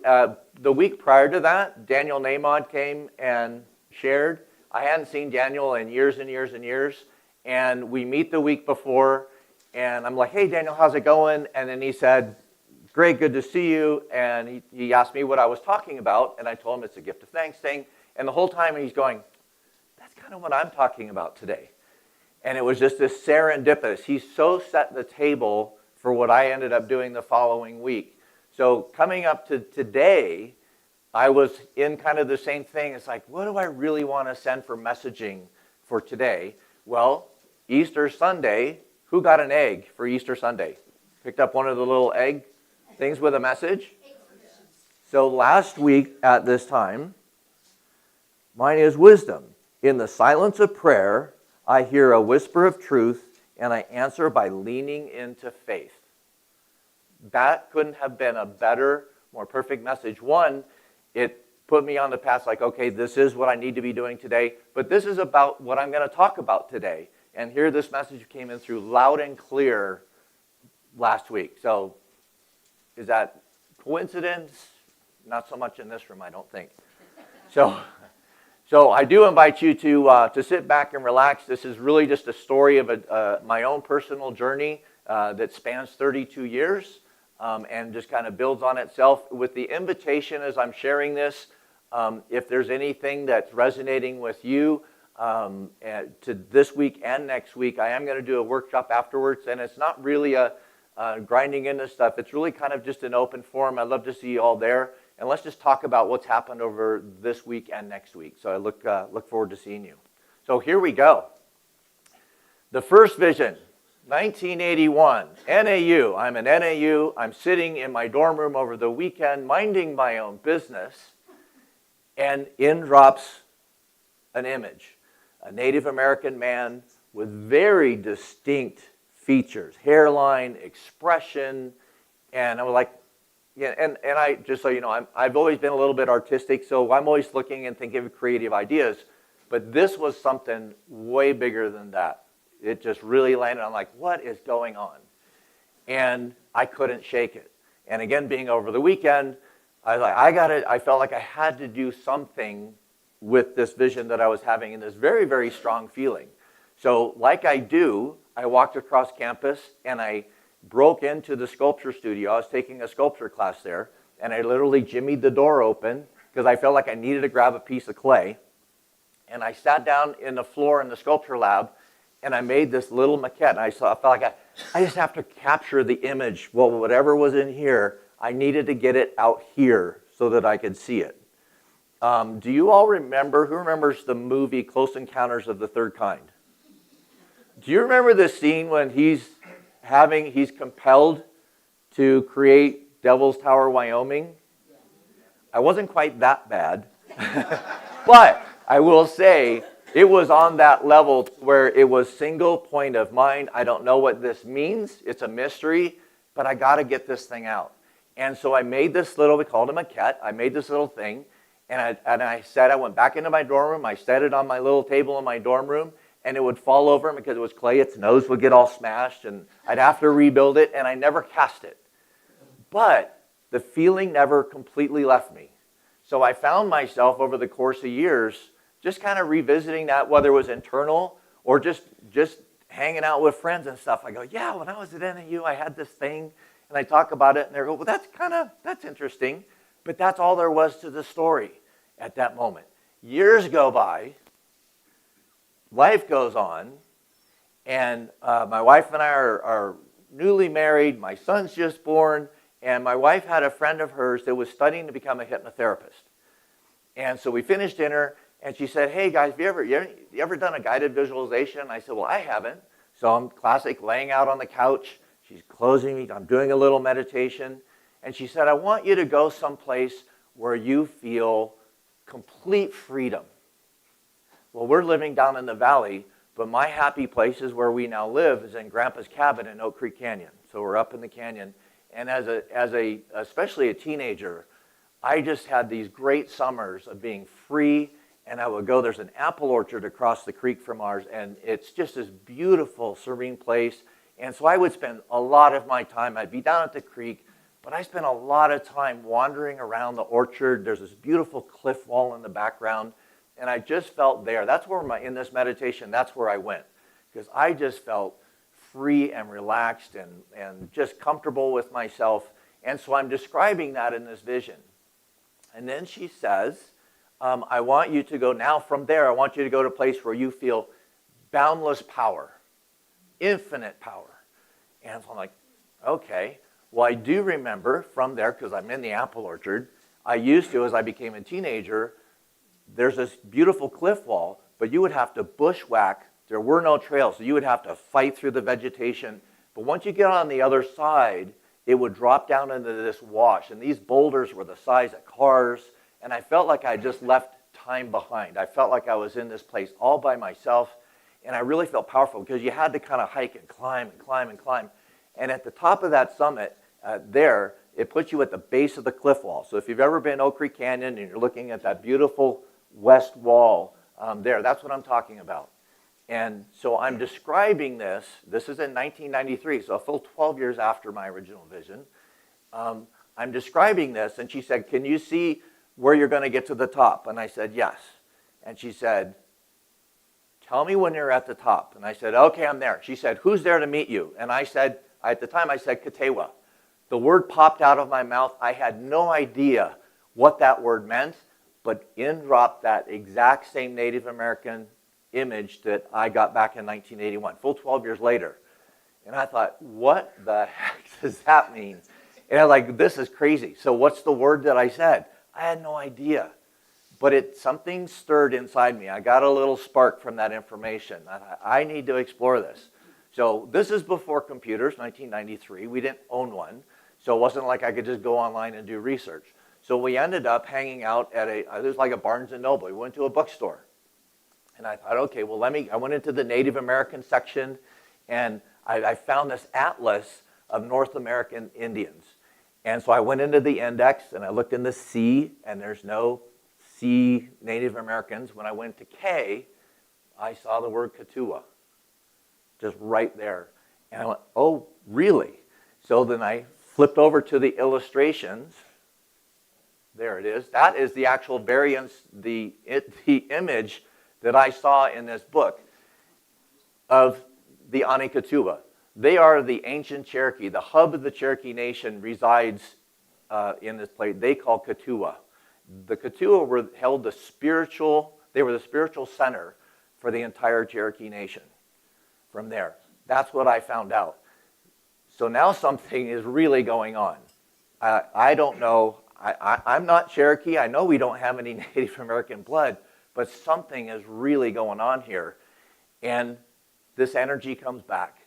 the week prior to that, Daniel Nahmod came and shared. I hadn't seen Daniel in years and years and years. And we meet the week before, and I'm like, hey, Daniel, how's it going? And then he said, great, good to see you. And he asked me what I was talking about, and I told him it's a gift of thanks thing. And the whole time he's going, that's kind of what I'm talking about today. And it was just this serendipitous. He so set the table for what I ended up doing the following week. So coming up to today, I was in kind of the same thing. It's like, what do I really want to send for messaging for today? Well, Easter Sunday, who got an egg for Easter Sunday? Picked up one of the little egg things with a message? So last week at this time, mine is wisdom. In the silence of prayer, I hear a whisper of truth, and I answer by leaning into faith. That couldn't have been a better, more perfect message. One, it put me on the path like, okay, this is what I need to be doing today, but this is about what I'm going to talk about today. And here this message came in through loud and clear last week. So is that coincidence? Not so much in this room, I don't think. So I do invite you to sit back and relax. This is really just a story of my own personal journey that spans 32 years and just kind of builds on itself. With the invitation as I'm sharing this, if there's anything that's resonating with you to this week and next week, I am going to do a workshop afterwards, and it's not really a grinding into stuff. It's really kind of just an open forum. I'd love to see you all there. And let's just talk about what's happened over this week and next week. So I look forward to seeing you. So here we go. The first vision, 1981, NAU. I'm an NAU. I'm sitting in my dorm room over the weekend, minding my own business, and in drops an image. A Native American man with very distinct features, hairline, expression, and I was like, yeah, and I, just so you know, I've always been a little bit artistic, so I'm always looking and thinking of creative ideas, but this was something way bigger than that. It just really landed. I'm like, what is going on? And I couldn't shake it. And again, being over the weekend, I was like, I felt like I had to do something with this vision that I was having and this very, very strong feeling. So like I do, I walked across campus and I broke into the sculpture studio. I was taking a sculpture class there, and I literally jimmied the door open because I felt like I needed to grab a piece of clay. And I sat down in the floor in the sculpture lab, and I made this little maquette. And I felt like I just have to capture the image. Well, whatever was in here, I needed to get it out here so that I could see it. Do you all remember, who remembers the movie Close Encounters of the Third Kind? Do you remember the scene when he's compelled to create Devil's Tower, Wyoming? I wasn't quite that bad. But I will say, it was on that level where it was single point of mind. I don't know what this means. It's a mystery, but I got to get this thing out. And so I made this little, we called it a maquette. I made this little thing, and I went back into my dorm room. I set it on my little table in my dorm room, and it would fall over, and because it was clay, its nose would get all smashed, and I'd have to rebuild it, and I never cast it. But the feeling never completely left me. So I found myself over the course of years just kind of revisiting that, whether it was internal or just hanging out with friends and stuff. I go, yeah, when I was at NAU, I had this thing, and I talk about it, and they go, well, that's interesting, but that's all there was to the story at that moment. Years go by, life goes on, and my wife and I are newly married. My son's just born, and my wife had a friend of hers that was studying to become a hypnotherapist. And so we finished dinner, and she said, hey guys, have you ever done a guided visualization? And I said, well, I haven't. So I'm classic laying out on the couch. She's closing me. I'm doing a little meditation. And she said, I want you to go someplace where you feel complete freedom. Well, we're living down in the valley, but my happy place is where we now live is in Grandpa's cabin in Oak Creek Canyon. So we're up in the canyon. And especially a teenager, I just had these great summers of being free, and I would go, there's an apple orchard across the creek from ours, and it's just this beautiful, serene place. And so I would spend a lot of my time, I'd be down at the creek, but I spent a lot of time wandering around the orchard. There's this beautiful cliff wall in the background, and I just felt there. That's where in this meditation, that's where I went, because I just felt free and relaxed and just comfortable with myself. And so I'm describing that in this vision. And then she says, I want you to go now from there. I want you to go to a place where you feel boundless power, infinite power. And so I'm like, okay. Well, I do remember from there, because I'm in the apple orchard, I used to, as I became a teenager, there's this beautiful cliff wall, but you would have to bushwhack. There were no trails, so you would have to fight through the vegetation. But once you get on the other side, it would drop down into this wash. And these boulders were the size of cars. And I felt like I just left time behind. I felt like I was in this place all by myself. And I really felt powerful because you had to kind of hike and climb and climb and climb. And at the top of that summit there, it puts you at the base of the cliff wall. So if you've ever been Oak Creek Canyon and you're looking at that beautiful west wall there, that's what I'm talking about. And so I'm describing this. This is in 1993, so a full 12 years after my original vision. I'm describing this, and she said, can you see where you're going to get to the top? And I said, yes. And she said, tell me when you're at the top. And I said, okay, I'm there. She said, who's there to meet you? And I said, at the time I said, Kituwah. The word popped out of my mouth. I had no idea what that word meant, but in dropped that exact same Native American image that I got back in 1981, full 12 years later. And I thought, what the heck does that mean? And I was like, this is crazy. So what's the word that I said? I had no idea. But something stirred inside me. I got a little spark from that information. I thought, I need to explore this. So this is before computers, 1993. We didn't own one. So it wasn't like I could just go online and do research. So we ended up hanging out at it was like a Barnes & Noble. We went to a bookstore. And I thought, okay, well, I went into the Native American section, and I found this atlas of North American Indians. And so I went into the index, and I looked in the C, and there's no C Native Americans. When I went to K, I saw the word Kituwah, just right there. And I went, oh, really? So then I flipped over to the illustrations. There it is. That is the actual variance, the image that I saw in this book of the Ani Kituwah. They are the ancient Cherokee. The hub of the Cherokee Nation resides in this place they call Kituwah. The Kituwah were the spiritual center for the entire Cherokee Nation from there. That's what I found out. So now something is really going on. I don't know. I'm not Cherokee. I know we don't have any Native American blood, but something is really going on here. And this energy comes back.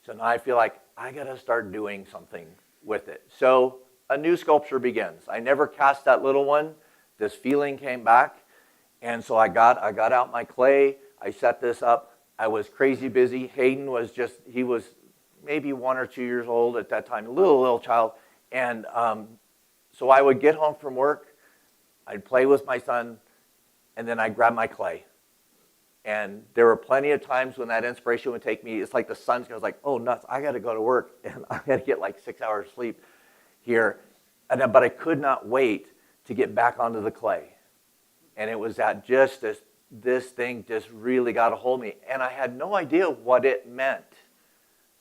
So now I feel like I got to start doing something with it. So a new sculpture begins. I never cast that little one. This feeling came back. And so I got out my clay. I set this up. I was crazy busy. Hayden was he was maybe 1 or 2 years old at that time, a little child. And so I would get home from work. I'd play with my son. And then I'd grab my clay. And there were plenty of times when that inspiration would take me. It's like the sun's going to like, oh, nuts, I got to go to work. And I got to get like 6 hours sleep here. But I could not wait to get back onto the clay. And it was that just this thing just really got a hold of me. And I had no idea what it meant.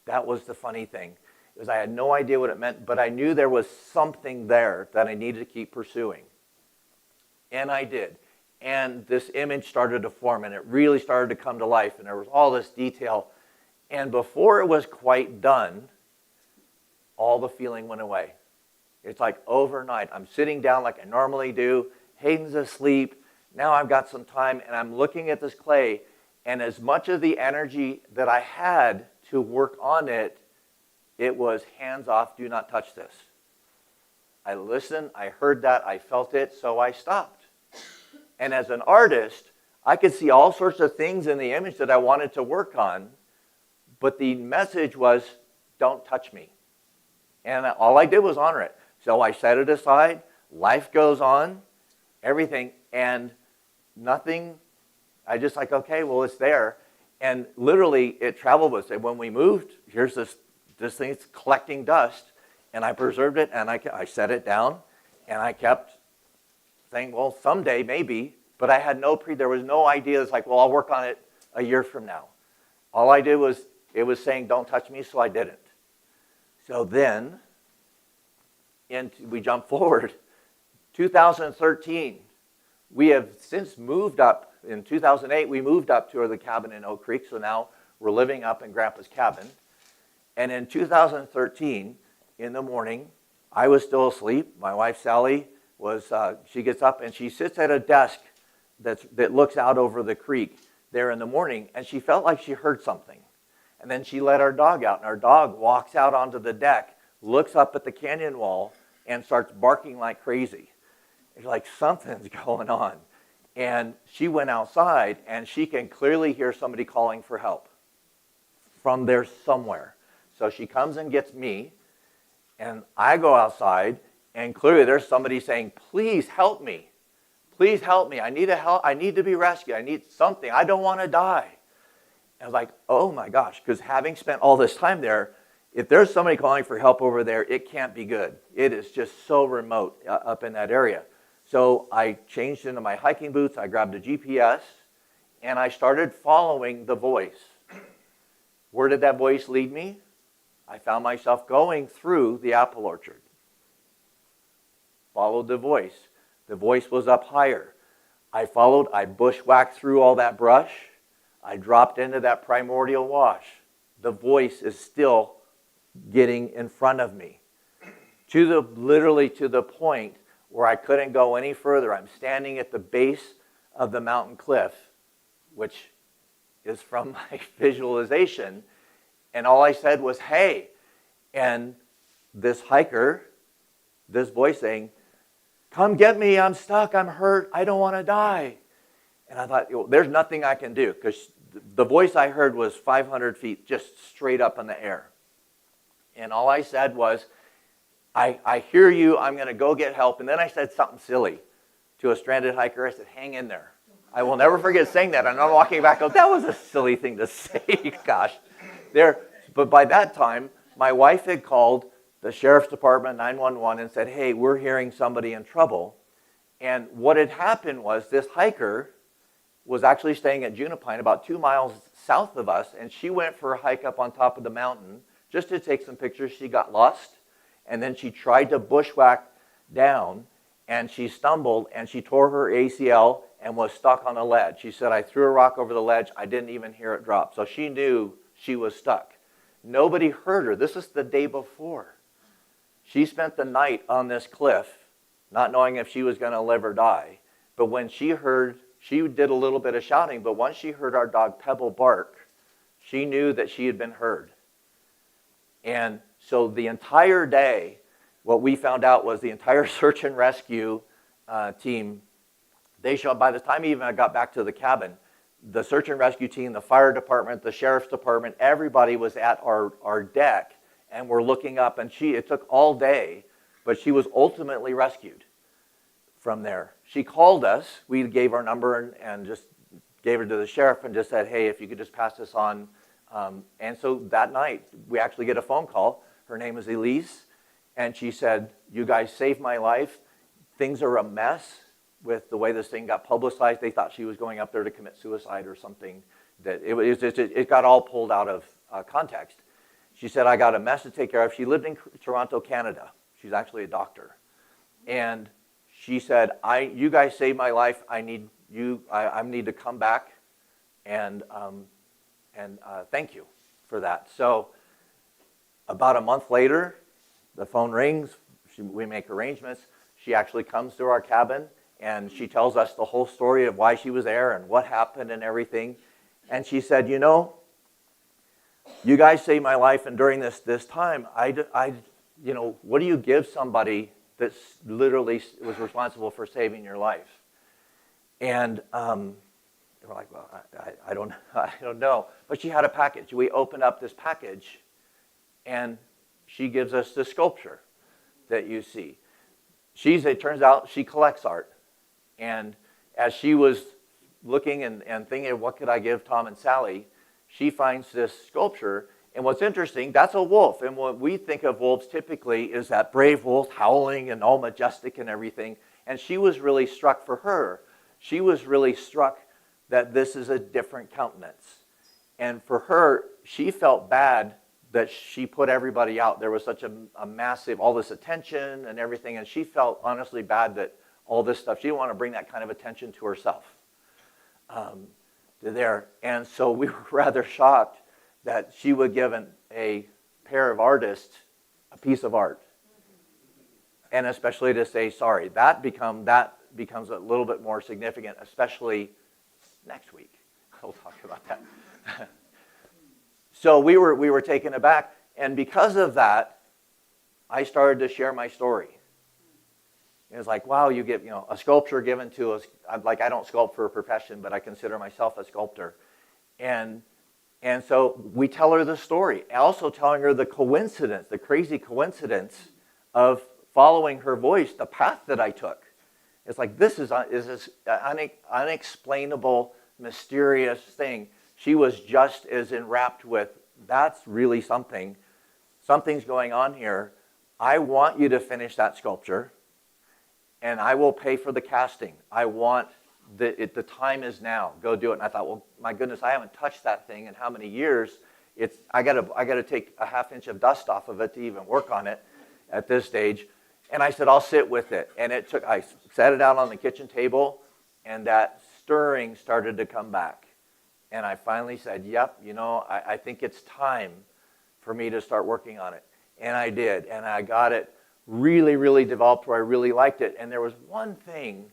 That was the funny thing. I had no idea what it meant, but I knew there was something there that I needed to keep pursuing. And I did. And this image started to form, and it really started to come to life, and there was all this detail. And before it was quite done, all the feeling went away. It's like overnight. I'm sitting down like I normally do. Hayden's asleep. Now I've got some time, and I'm looking at this clay, and as much of the energy that I had to work on it, it was hands off, do not touch this. I listened, I heard that, I felt it, so I stopped. And as an artist, I could see all sorts of things in the image that I wanted to work on, but the message was, don't touch me. And all I did was honor it. So I set it aside, life goes on, everything, and nothing, I just like, okay, well, it's there. And literally, it traveled with it. When we moved, here's this thing, it's collecting dust, and I preserved it, and I set it down, and I kept saying, well, someday, maybe, but I had there was no idea. It's like, well, I'll work on it a year from now. All I did was, it was saying, don't touch me, so I didn't. So then, we jump forward. 2013, we have since moved up. In 2008, we moved up to the cabin in Oak Creek, so now we're living up in Grandpa's cabin. And in 2013, in the morning, I was still asleep. My wife, Sally, she gets up and she sits at a desk that looks out over the creek there in the morning, and she felt like she heard something. And then she let our dog out, and our dog walks out onto the deck, looks up at the canyon wall, and starts barking like crazy. It's like something's going on. And she went outside, and she can clearly hear somebody calling for help from there somewhere. So she comes and gets me, and I go outside, and clearly there's somebody saying, please help me. Please help me. I need help. I need to be rescued. I need something. I don't want to die. And I was like, oh my gosh, because having spent all this time there, if there's somebody calling for help over there, it can't be good. It is just so remote up in that area. So I changed into my hiking boots. I grabbed a GPS, and I started following the voice. Where did that voice lead me? I found myself going through the apple orchard. Followed the voice. The voice was up higher. I followed. I bushwhacked through all that brush. I dropped into that primordial wash. The voice is still getting in front of me. Literally to the point where I couldn't go any further. I'm standing at the base of the mountain cliff, which is from my visualization, and all I said was, hey. And this hiker, this voice saying, come get me, I'm stuck, I'm hurt, I don't want to die. And I thought, well, there's nothing I can do, because the voice I heard was 500 feet, just straight up in the air. And all I said was, I hear you, I'm going to go get help. And then I said something silly to a stranded hiker. I said, hang in there. I will never forget saying that. And I'm walking back, that was a silly thing to say, gosh. But by that time, my wife had called the sheriff's department, 911, and said, hey, we're hearing somebody in trouble. And what had happened was this hiker was actually staying at Junipine about 2 miles south of us, and she went for a hike up on top of the mountain just to take some pictures. She got lost, and then she tried to bushwhack down, and she stumbled, and she tore her ACL and was stuck on a ledge. She said, I threw a rock over the ledge. I didn't even hear it drop. So she knew she was stuck. Nobody heard her. This is the day before. She spent the night on this cliff, not knowing if she was going to live or die. But when she heard, she did a little bit of shouting, but once she heard our dog Pebble bark, she knew that she had been heard. And so the entire day, what we found out was the entire search and rescue team, they showed, by the time even I got back to the cabin, the search and rescue team, the fire department, the sheriff's department, everybody was at our deck, and we're looking up, and it took all day, but she was ultimately rescued from there. She called us. We gave our number and just gave her to the sheriff and just said, hey, if you could just pass this on. And so that night, we actually get a phone call. Her name is Elise, and she said, you guys saved my life. Things are a mess with the way this thing got publicized. They thought she was going up there to commit suicide or something. That it got all pulled out of context. She said, I got a mess to take care of. She lived in Toronto, Canada. She's actually a doctor. And she said, you guys saved my life. I need to come back and thank you for that. So about a month later, the phone rings. We make arrangements. She actually comes to our cabin, and she tells us the whole story of why she was there and what happened and everything. And she said, you know, you guys saved my life, and during this time, what do you give somebody that literally was responsible for saving your life? And we're like, well, I don't know. But she had a package. We opened up this package, and she gives us the sculpture that you see. It turns out she collects art. And as she was looking and thinking, what could I give Tom and Sally, she finds this sculpture. And what's interesting, that's a wolf. And what we think of wolves typically is that brave wolf howling and all majestic and everything. And she was really struck for her. She was really struck that this is a different countenance. And for her, she felt bad that she put everybody out. There was such a massive, all this attention and everything. And she felt honestly bad that all this stuff, she didn't want to bring that kind of attention to herself. There. And so we were rather shocked that she would give a pair of artists a piece of art. And especially to say sorry. That becomes a little bit more significant, especially next week. We'll talk about that. So we were taken aback. And because of that, I started to share my story. It was like, wow, you get a sculpture given to us. Like, I don't sculpt for a profession, but I consider myself a sculptor. And so we tell her the story. Also telling her the coincidence, the crazy coincidence of following her voice, the path that I took. It's like, this is this unexplainable, mysterious thing. She was just as enwrapped with, that's really something. Something's going on here. I want you to finish that sculpture, and I will pay for the casting. I want the time is now. Go do it. And I thought, well, my goodness, I haven't touched that thing in how many years? I got to take a half inch of dust off of it to even work on it at this stage. And I said, I'll sit with it. And I set it out on the kitchen table, and that stirring started to come back. And I finally said, yep, I think it's time for me to start working on it. And I did. And I got it really, really developed where I really liked it. And there was one thing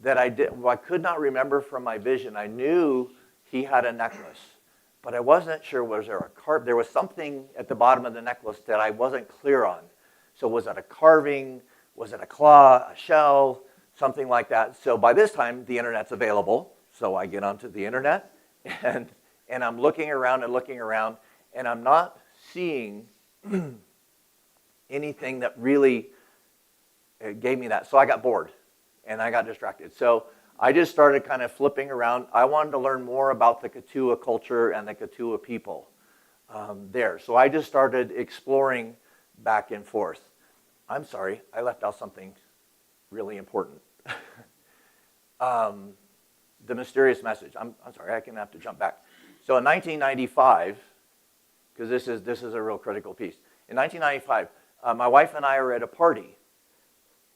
that I could not remember from my vision. I knew he had a necklace, but I wasn't sure, was there a carve? There was something at the bottom of the necklace that I wasn't clear on. So was it a carving? Was it a claw, a shell, something like that? So by this time, the internet's available. So I get onto the internet, and I'm looking around, and I'm not seeing anything that really gave me that. So I got bored, and I got distracted. So I just started kind of flipping around. I wanted to learn more about the Kituwah culture and the Kituwah people there. So I just started exploring back and forth. I'm sorry, I left out something really important. The mysterious message. I'm sorry, I'm going to have to jump back. So in 1995, because this is a real critical piece. In 1995, my wife and I are at a party.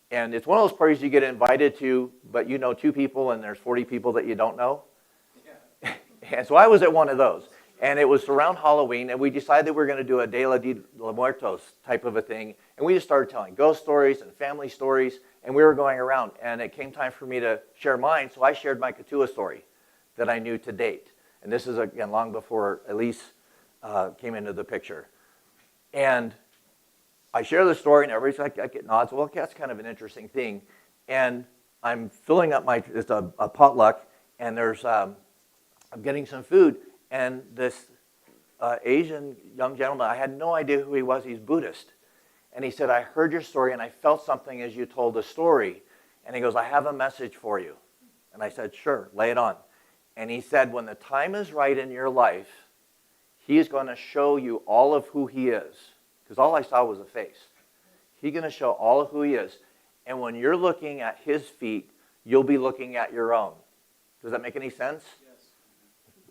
And it's one of those parties you get invited to, but you know 2 people and there's 40 people that you don't know. Yeah. And so I was at one of those. And it was around Halloween, and we decided we were going to do a De los Muertos type of a thing. And we just started telling ghost stories and family stories, and we were going around. And it came time for me to share mine, so I shared my Kituwah story that I knew to date. And this is, again, long before Elise came into the picture. And I share the story, and everybody's like, I get nods. Well, that's kind of an interesting thing. And I'm filling up it's a potluck, and there's, I'm getting some food, and this Asian young gentleman, I had no idea who he was. He's Buddhist. And he said, I heard your story, and I felt something as you told the story. And he goes, I have a message for you. And I said, sure, lay it on. And he said, when the time is right in your life, he is going to show you all of who he is. Because all I saw was a face. He's going to show all of who he is. And when you're looking at his feet, you'll be looking at your own. Does that make any sense? Yes.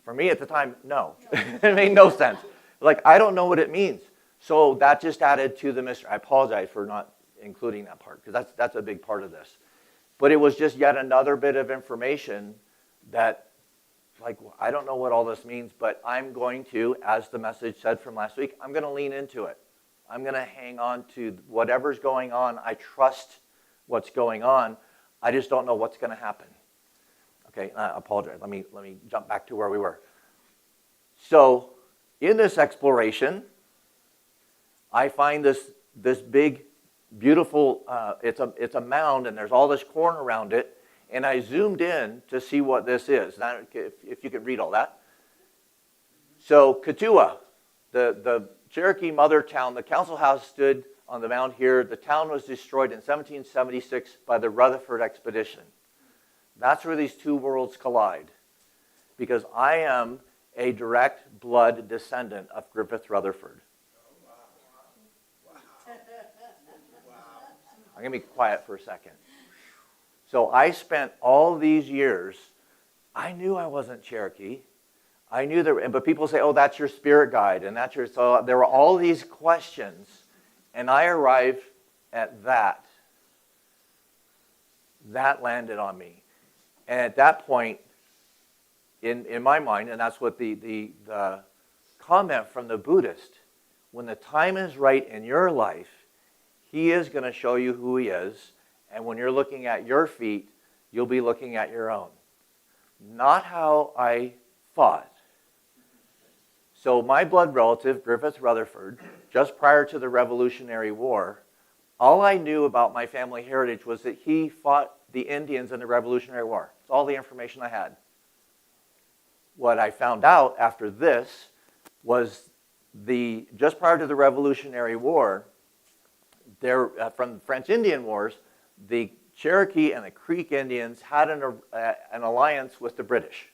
For me at the time, no. It made no sense. Like, I don't know what it means. So that just added to the mystery. I apologize for not including that part, because that's a big part of this. But it was just yet another bit of information that, like, I don't know what all this means, but I'm going to, as the message said from last week, I'm going to lean into it. I'm going to hang on to whatever's going on. I trust what's going on. I just don't know what's going to happen. Okay, I apologize. Let me jump back to where we were. So in this exploration, I find this big, beautiful, it's a mound, and there's all this corn around it. And I zoomed in to see what this is. Now, if you can read all that. So Kituwah, the Cherokee mother town, the council house stood on the mound here. The town was destroyed in 1776 by the Rutherford expedition. That's where these two worlds collide. Because I am a direct blood descendant of Griffith Rutherford. I'm going to be quiet for a second. So I spent all these years, I knew I wasn't Cherokee. I knew that, but people say, oh, that's your spirit guide, and that's your, so there were all these questions, and I arrived at that. That landed on me. And at that point, in my mind, and that's what the comment from the Buddhist, when the time is right in your life, he is going to show you who he is. And when you're looking at your feet, you'll be looking at your own. Not how I thought. So my blood relative, Griffith Rutherford, just prior to the Revolutionary War, all I knew about my family heritage was that he fought the Indians in the Revolutionary War. It's all the information I had. What I found out after this was just prior to the Revolutionary War, from the French Indian Wars, the Cherokee and the Creek Indians had an alliance with the British.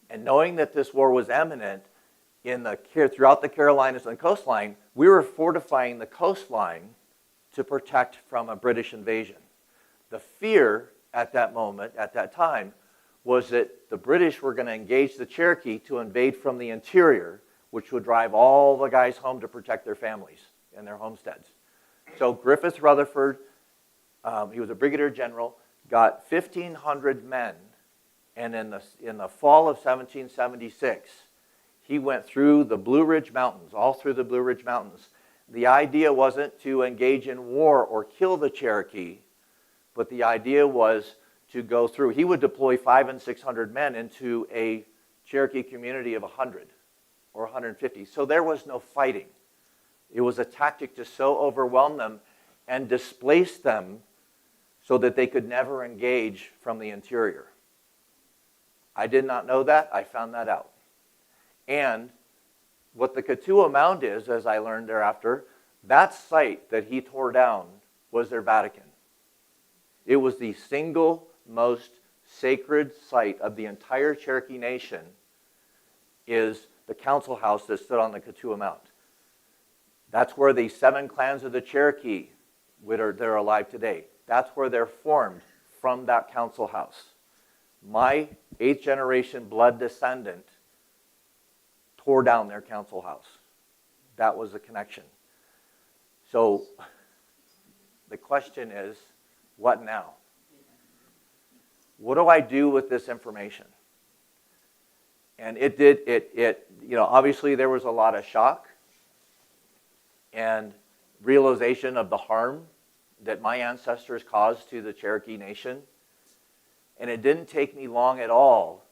And knowing that this war was imminent throughout the Carolinas and coastline, we were fortifying the coastline to protect from a British invasion. The fear at that moment, at that time, was that the British were going to engage the Cherokee to invade from the interior, which would drive all the guys home to protect their families and their homesteads. So Griffith Rutherford, he was a brigadier general, got 1,500 men, and in the fall of 1776, he went through the Blue Ridge Mountains, all through the Blue Ridge Mountains. The idea wasn't to engage in war or kill the Cherokee, but the idea was to go through. He would deploy 500 and 600 men into a Cherokee community of 100 or 150. So there was no fighting. It was a tactic to so overwhelm them and displace them so that they could never engage from the interior. I did not know that. I found that out. And what the Kituwah Mound is, as I learned thereafter, that site that he tore down was their Vatican. It was the single most sacred site of the entire Cherokee Nation, is the council house that stood on the Kituwah Mound. That's where the 7 clans of the Cherokee they're alive today. That's where they're formed, from that council house. My 8th generation blood descendant tore down their council house. That was the connection. So the question is, what now? What do I do with this information? And obviously there was a lot of shock and realization of the harm that my ancestors caused to the Cherokee Nation. And it didn't take me long at all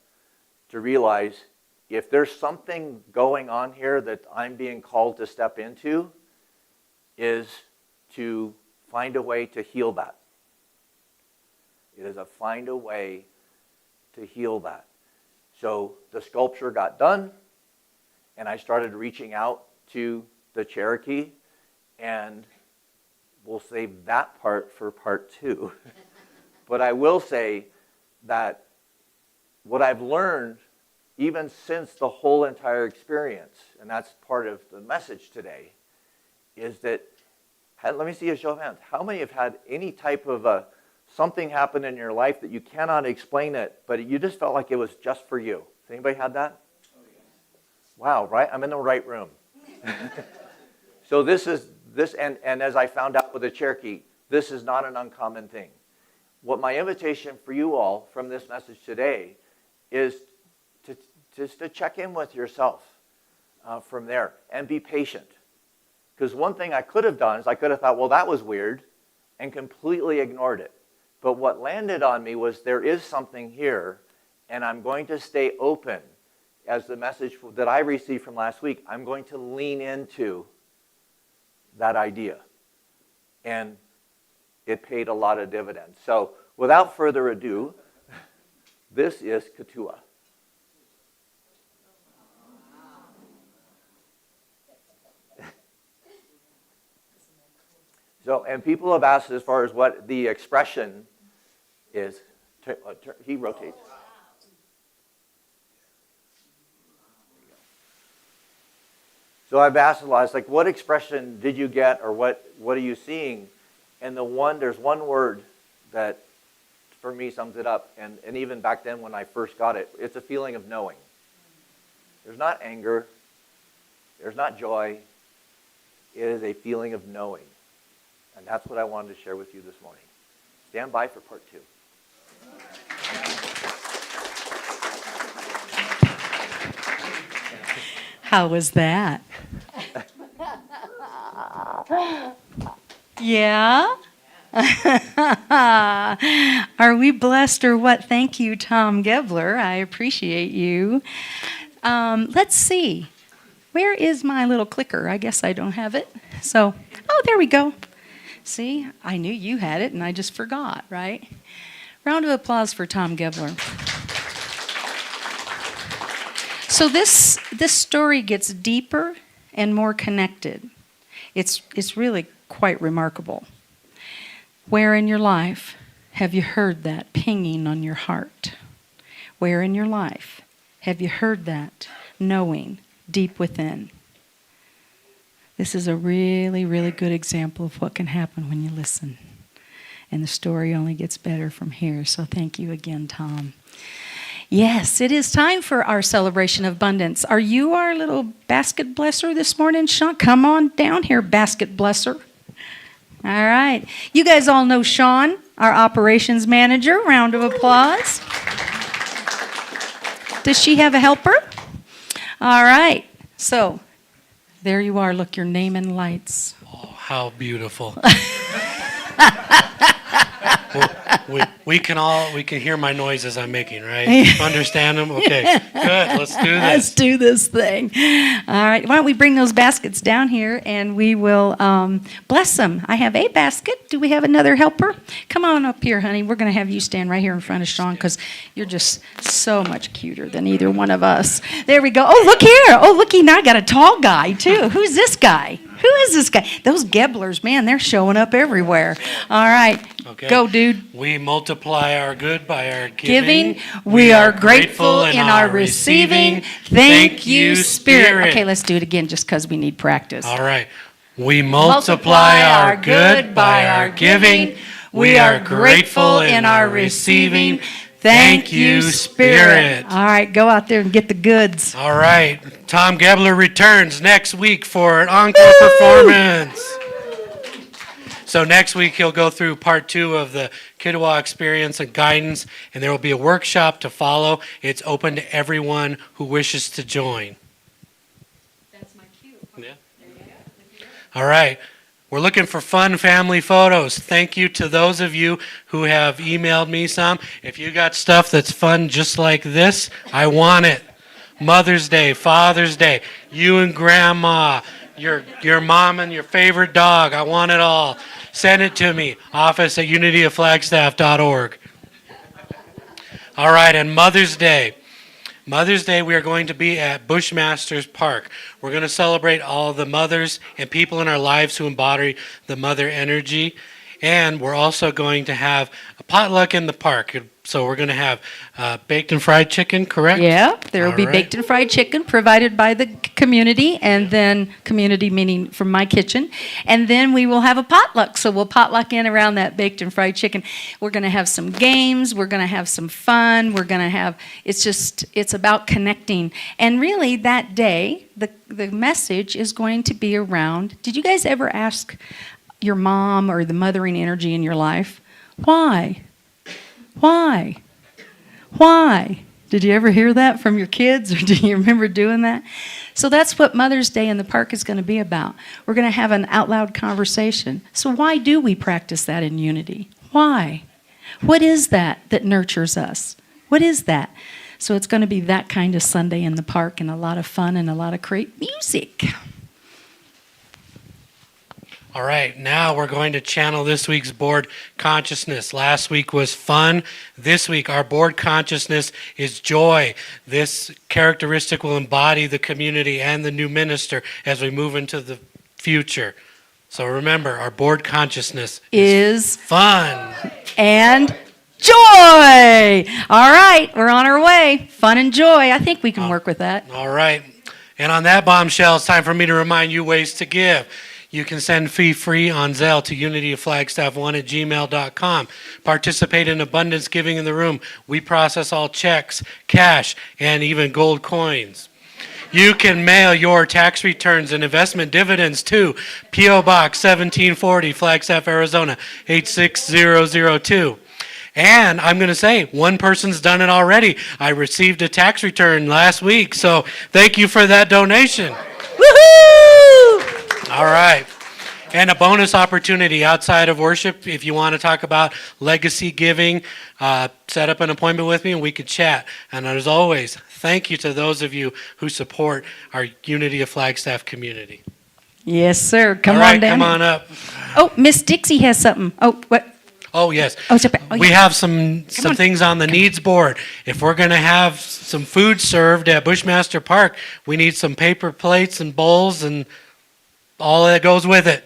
to realize if there's something going on here that I'm being called to step into, is to find a way to heal that. It is a find a way to heal that. So the sculpture got done, and I started reaching out to the Cherokee, and we'll save that part for part 2. But I will say that what I've learned, even since the whole entire experience, and that's part of the message today, is that, let me see a show of hands. How many have had any type of something happen in your life that you cannot explain it, but you just felt like it was just for you? Has anybody had that? Oh, yeah. Wow, right? I'm in the right room. So this, and as I found out with the Cherokee, this is not an uncommon thing. What my invitation for you all from this message today is just to check in with yourself from there and be patient. Because one thing I could have done is I could have thought, well, that was weird, and completely ignored it. But what landed on me was there is something here, and I'm going to stay open. As the message that I received from last week, I'm going to lean into that idea. And it paid a lot of dividends. So without further ado, this is Kituwah. So, and people have asked as far as what the expression is. He rotates. So I've asked a lot. It's like, what expression did you get, or what are you seeing? And there's one word that, for me, sums it up. And even back then when I first got it, it's a feeling of knowing. There's not anger. There's not joy. It is a feeling of knowing. And that's what I wanted to share with you this morning. Stand by for part 2. How was that? Yeah? Are we blessed or what? Thank you, Tom Gebler. I appreciate you. Let's see. Where is my little clicker? I guess I don't have it. So, there we go. See, I knew you had it and I just forgot, right? Round of applause for Tom Gebler. So this story gets deeper and more connected. It's really quite remarkable. Where in your life have you heard that pinging on your heart? Where in your life have you heard that knowing deep within? This is a really, really good example of what can happen when you listen. And the story only gets better from here. So thank you again, Tom. Yes, it is time for our celebration of abundance. Are you our little basket blesser this morning, Sean? Come on down here, basket blesser. All right. You guys all know Sean, our operations manager. Round of applause. Does she have a helper? All right. So there you are. Look, your name in lights. Oh, how beautiful. We can hear my noises I'm making, right? Understand them? Okay, good. Let's do this. Let's do this thing. All right. Why don't we bring those baskets down here and we will bless them. I have a basket. Do we have another helper? Come on up here, honey. We're going to have you stand right here in front of Sean because you're just so much cuter than either one of us. There we go. Oh, look here. Oh, looky, now I got a tall guy, too. Who's this guy? Who is this guy? Those Geblers, man, they're showing up everywhere. All right. Okay. Go, dude. We multiply our good by our giving. We are grateful in our receiving. Thank you, Spirit. Okay, let's do it again just because we need practice. All right. We multiply our good by our giving. We are grateful in our receiving. Thank you, Spirit. All right, go out there and get the goods. All right. Tom Gebler returns next week for an encore performance. So next week he'll go through part 2 of the Kituwah experience and guidance, and there will be a workshop to follow. It's open to everyone who wishes to join. That's my cue. Yeah. All right. We're looking for fun family photos. Thank you to those of you who have emailed me some. If you got stuff that's fun just like this, I want it. Mother's Day, Father's Day, you and Grandma, your mom and your favorite dog. I want it all. Send it to me. Office at unityoflagstaff.org. All right, and Mother's Day. Mother's Day, we are going to be at Bushmasters Park. We're going to celebrate all the mothers and people in our lives who embody the mother energy. And we're also going to have a potluck in the park. So we're going to have baked and fried chicken, correct? Yeah, there will All be right. baked and fried chicken provided by the community, and then community meaning from my kitchen. And then we will have a potluck. So we'll potluck in around that baked and fried chicken. We're going to have some games. We're going to have some fun. We're going to have, it's about connecting. And really that day, the message is going to be around, did you guys ever ask your mom or the mothering energy in your life, why? Why? Why? Did you ever hear that from your kids, or do you remember doing that? So that's what Mother's Day in the park is going to be about. We're going to have an out loud conversation. So why do we practice that in unity? Why? What is that nurtures us? What is that? So it's going to be that kind of Sunday in the park, and a lot of fun and a lot of great music. All right, now we're going to channel this week's board consciousness. Last week was fun. This week, our board consciousness is joy. This characteristic will embody the community and the new minister as we move into the future. So remember, our board consciousness is fun And joy. All right, we're on our way. Fun and joy. I think we can work with that. All right. And on that bombshell, it's time for me to remind you ways to give. You can send fee-free on Zelle to unityoflagstaff1@gmail.com. Participate in abundance giving in the room. We process all checks, cash, and even gold coins. You can mail your tax returns and investment dividends to P.O. Box 1740, Flagstaff, Arizona, 86002. And I'm going to say, one person's done it already. I received a tax return last week, so thank you for that donation. Woohoo! All right. And a bonus opportunity outside of worship, if you want to talk about legacy giving, set up an appointment with me and we could chat. And as always, thank you to those of you who support our Unity of Flagstaff community. Yes, sir. Come All right, on down. come on up. Oh, Miss Dixie has something. Oh, what? Oh, yes. Oh, step back. Oh, We yeah. have some on. things on the needs board. If we're going to have some food served at Bushmaster Park, we need some paper plates and bowls and all that goes with it.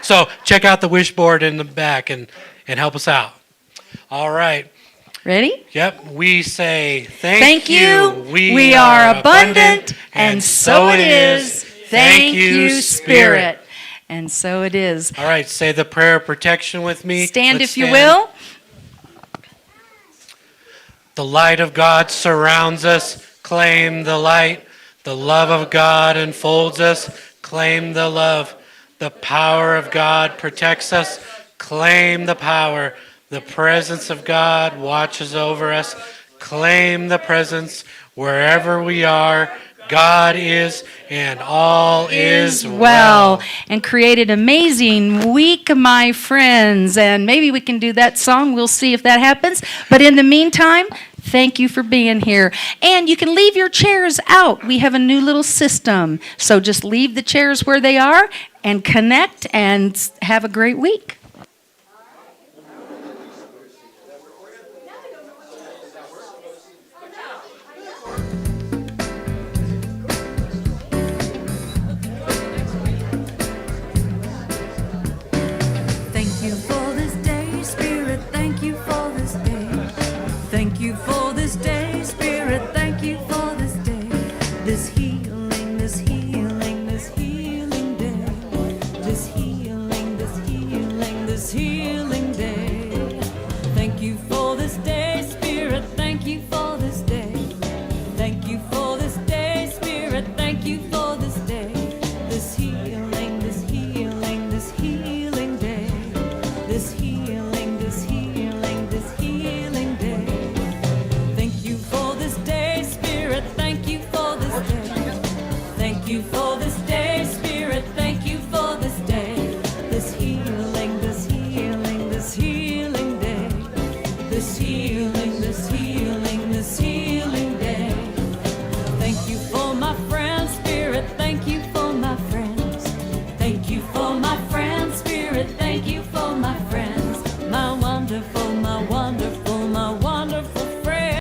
So check out the wish board in the back and help us out. All right. Ready? Yep. We say Thank you. We are abundant, and so it is. Thank you, Spirit. And so it is. All right. Say the prayer of protection with me. Stand Let's if you stand. will. The light of God surrounds us. Claim the light. The love of God enfolds us. Claim the love. The power of God protects us. Claim the power. The presence of God watches over us. Claim the presence wherever we are. God is, and all is well. And create an amazing week, my friends. And maybe we can do that song. We'll see if that happens. But in the meantime, thank you for being here. And you can leave your chairs out. We have a new little system. So just leave the chairs where they are and connect and have a great week.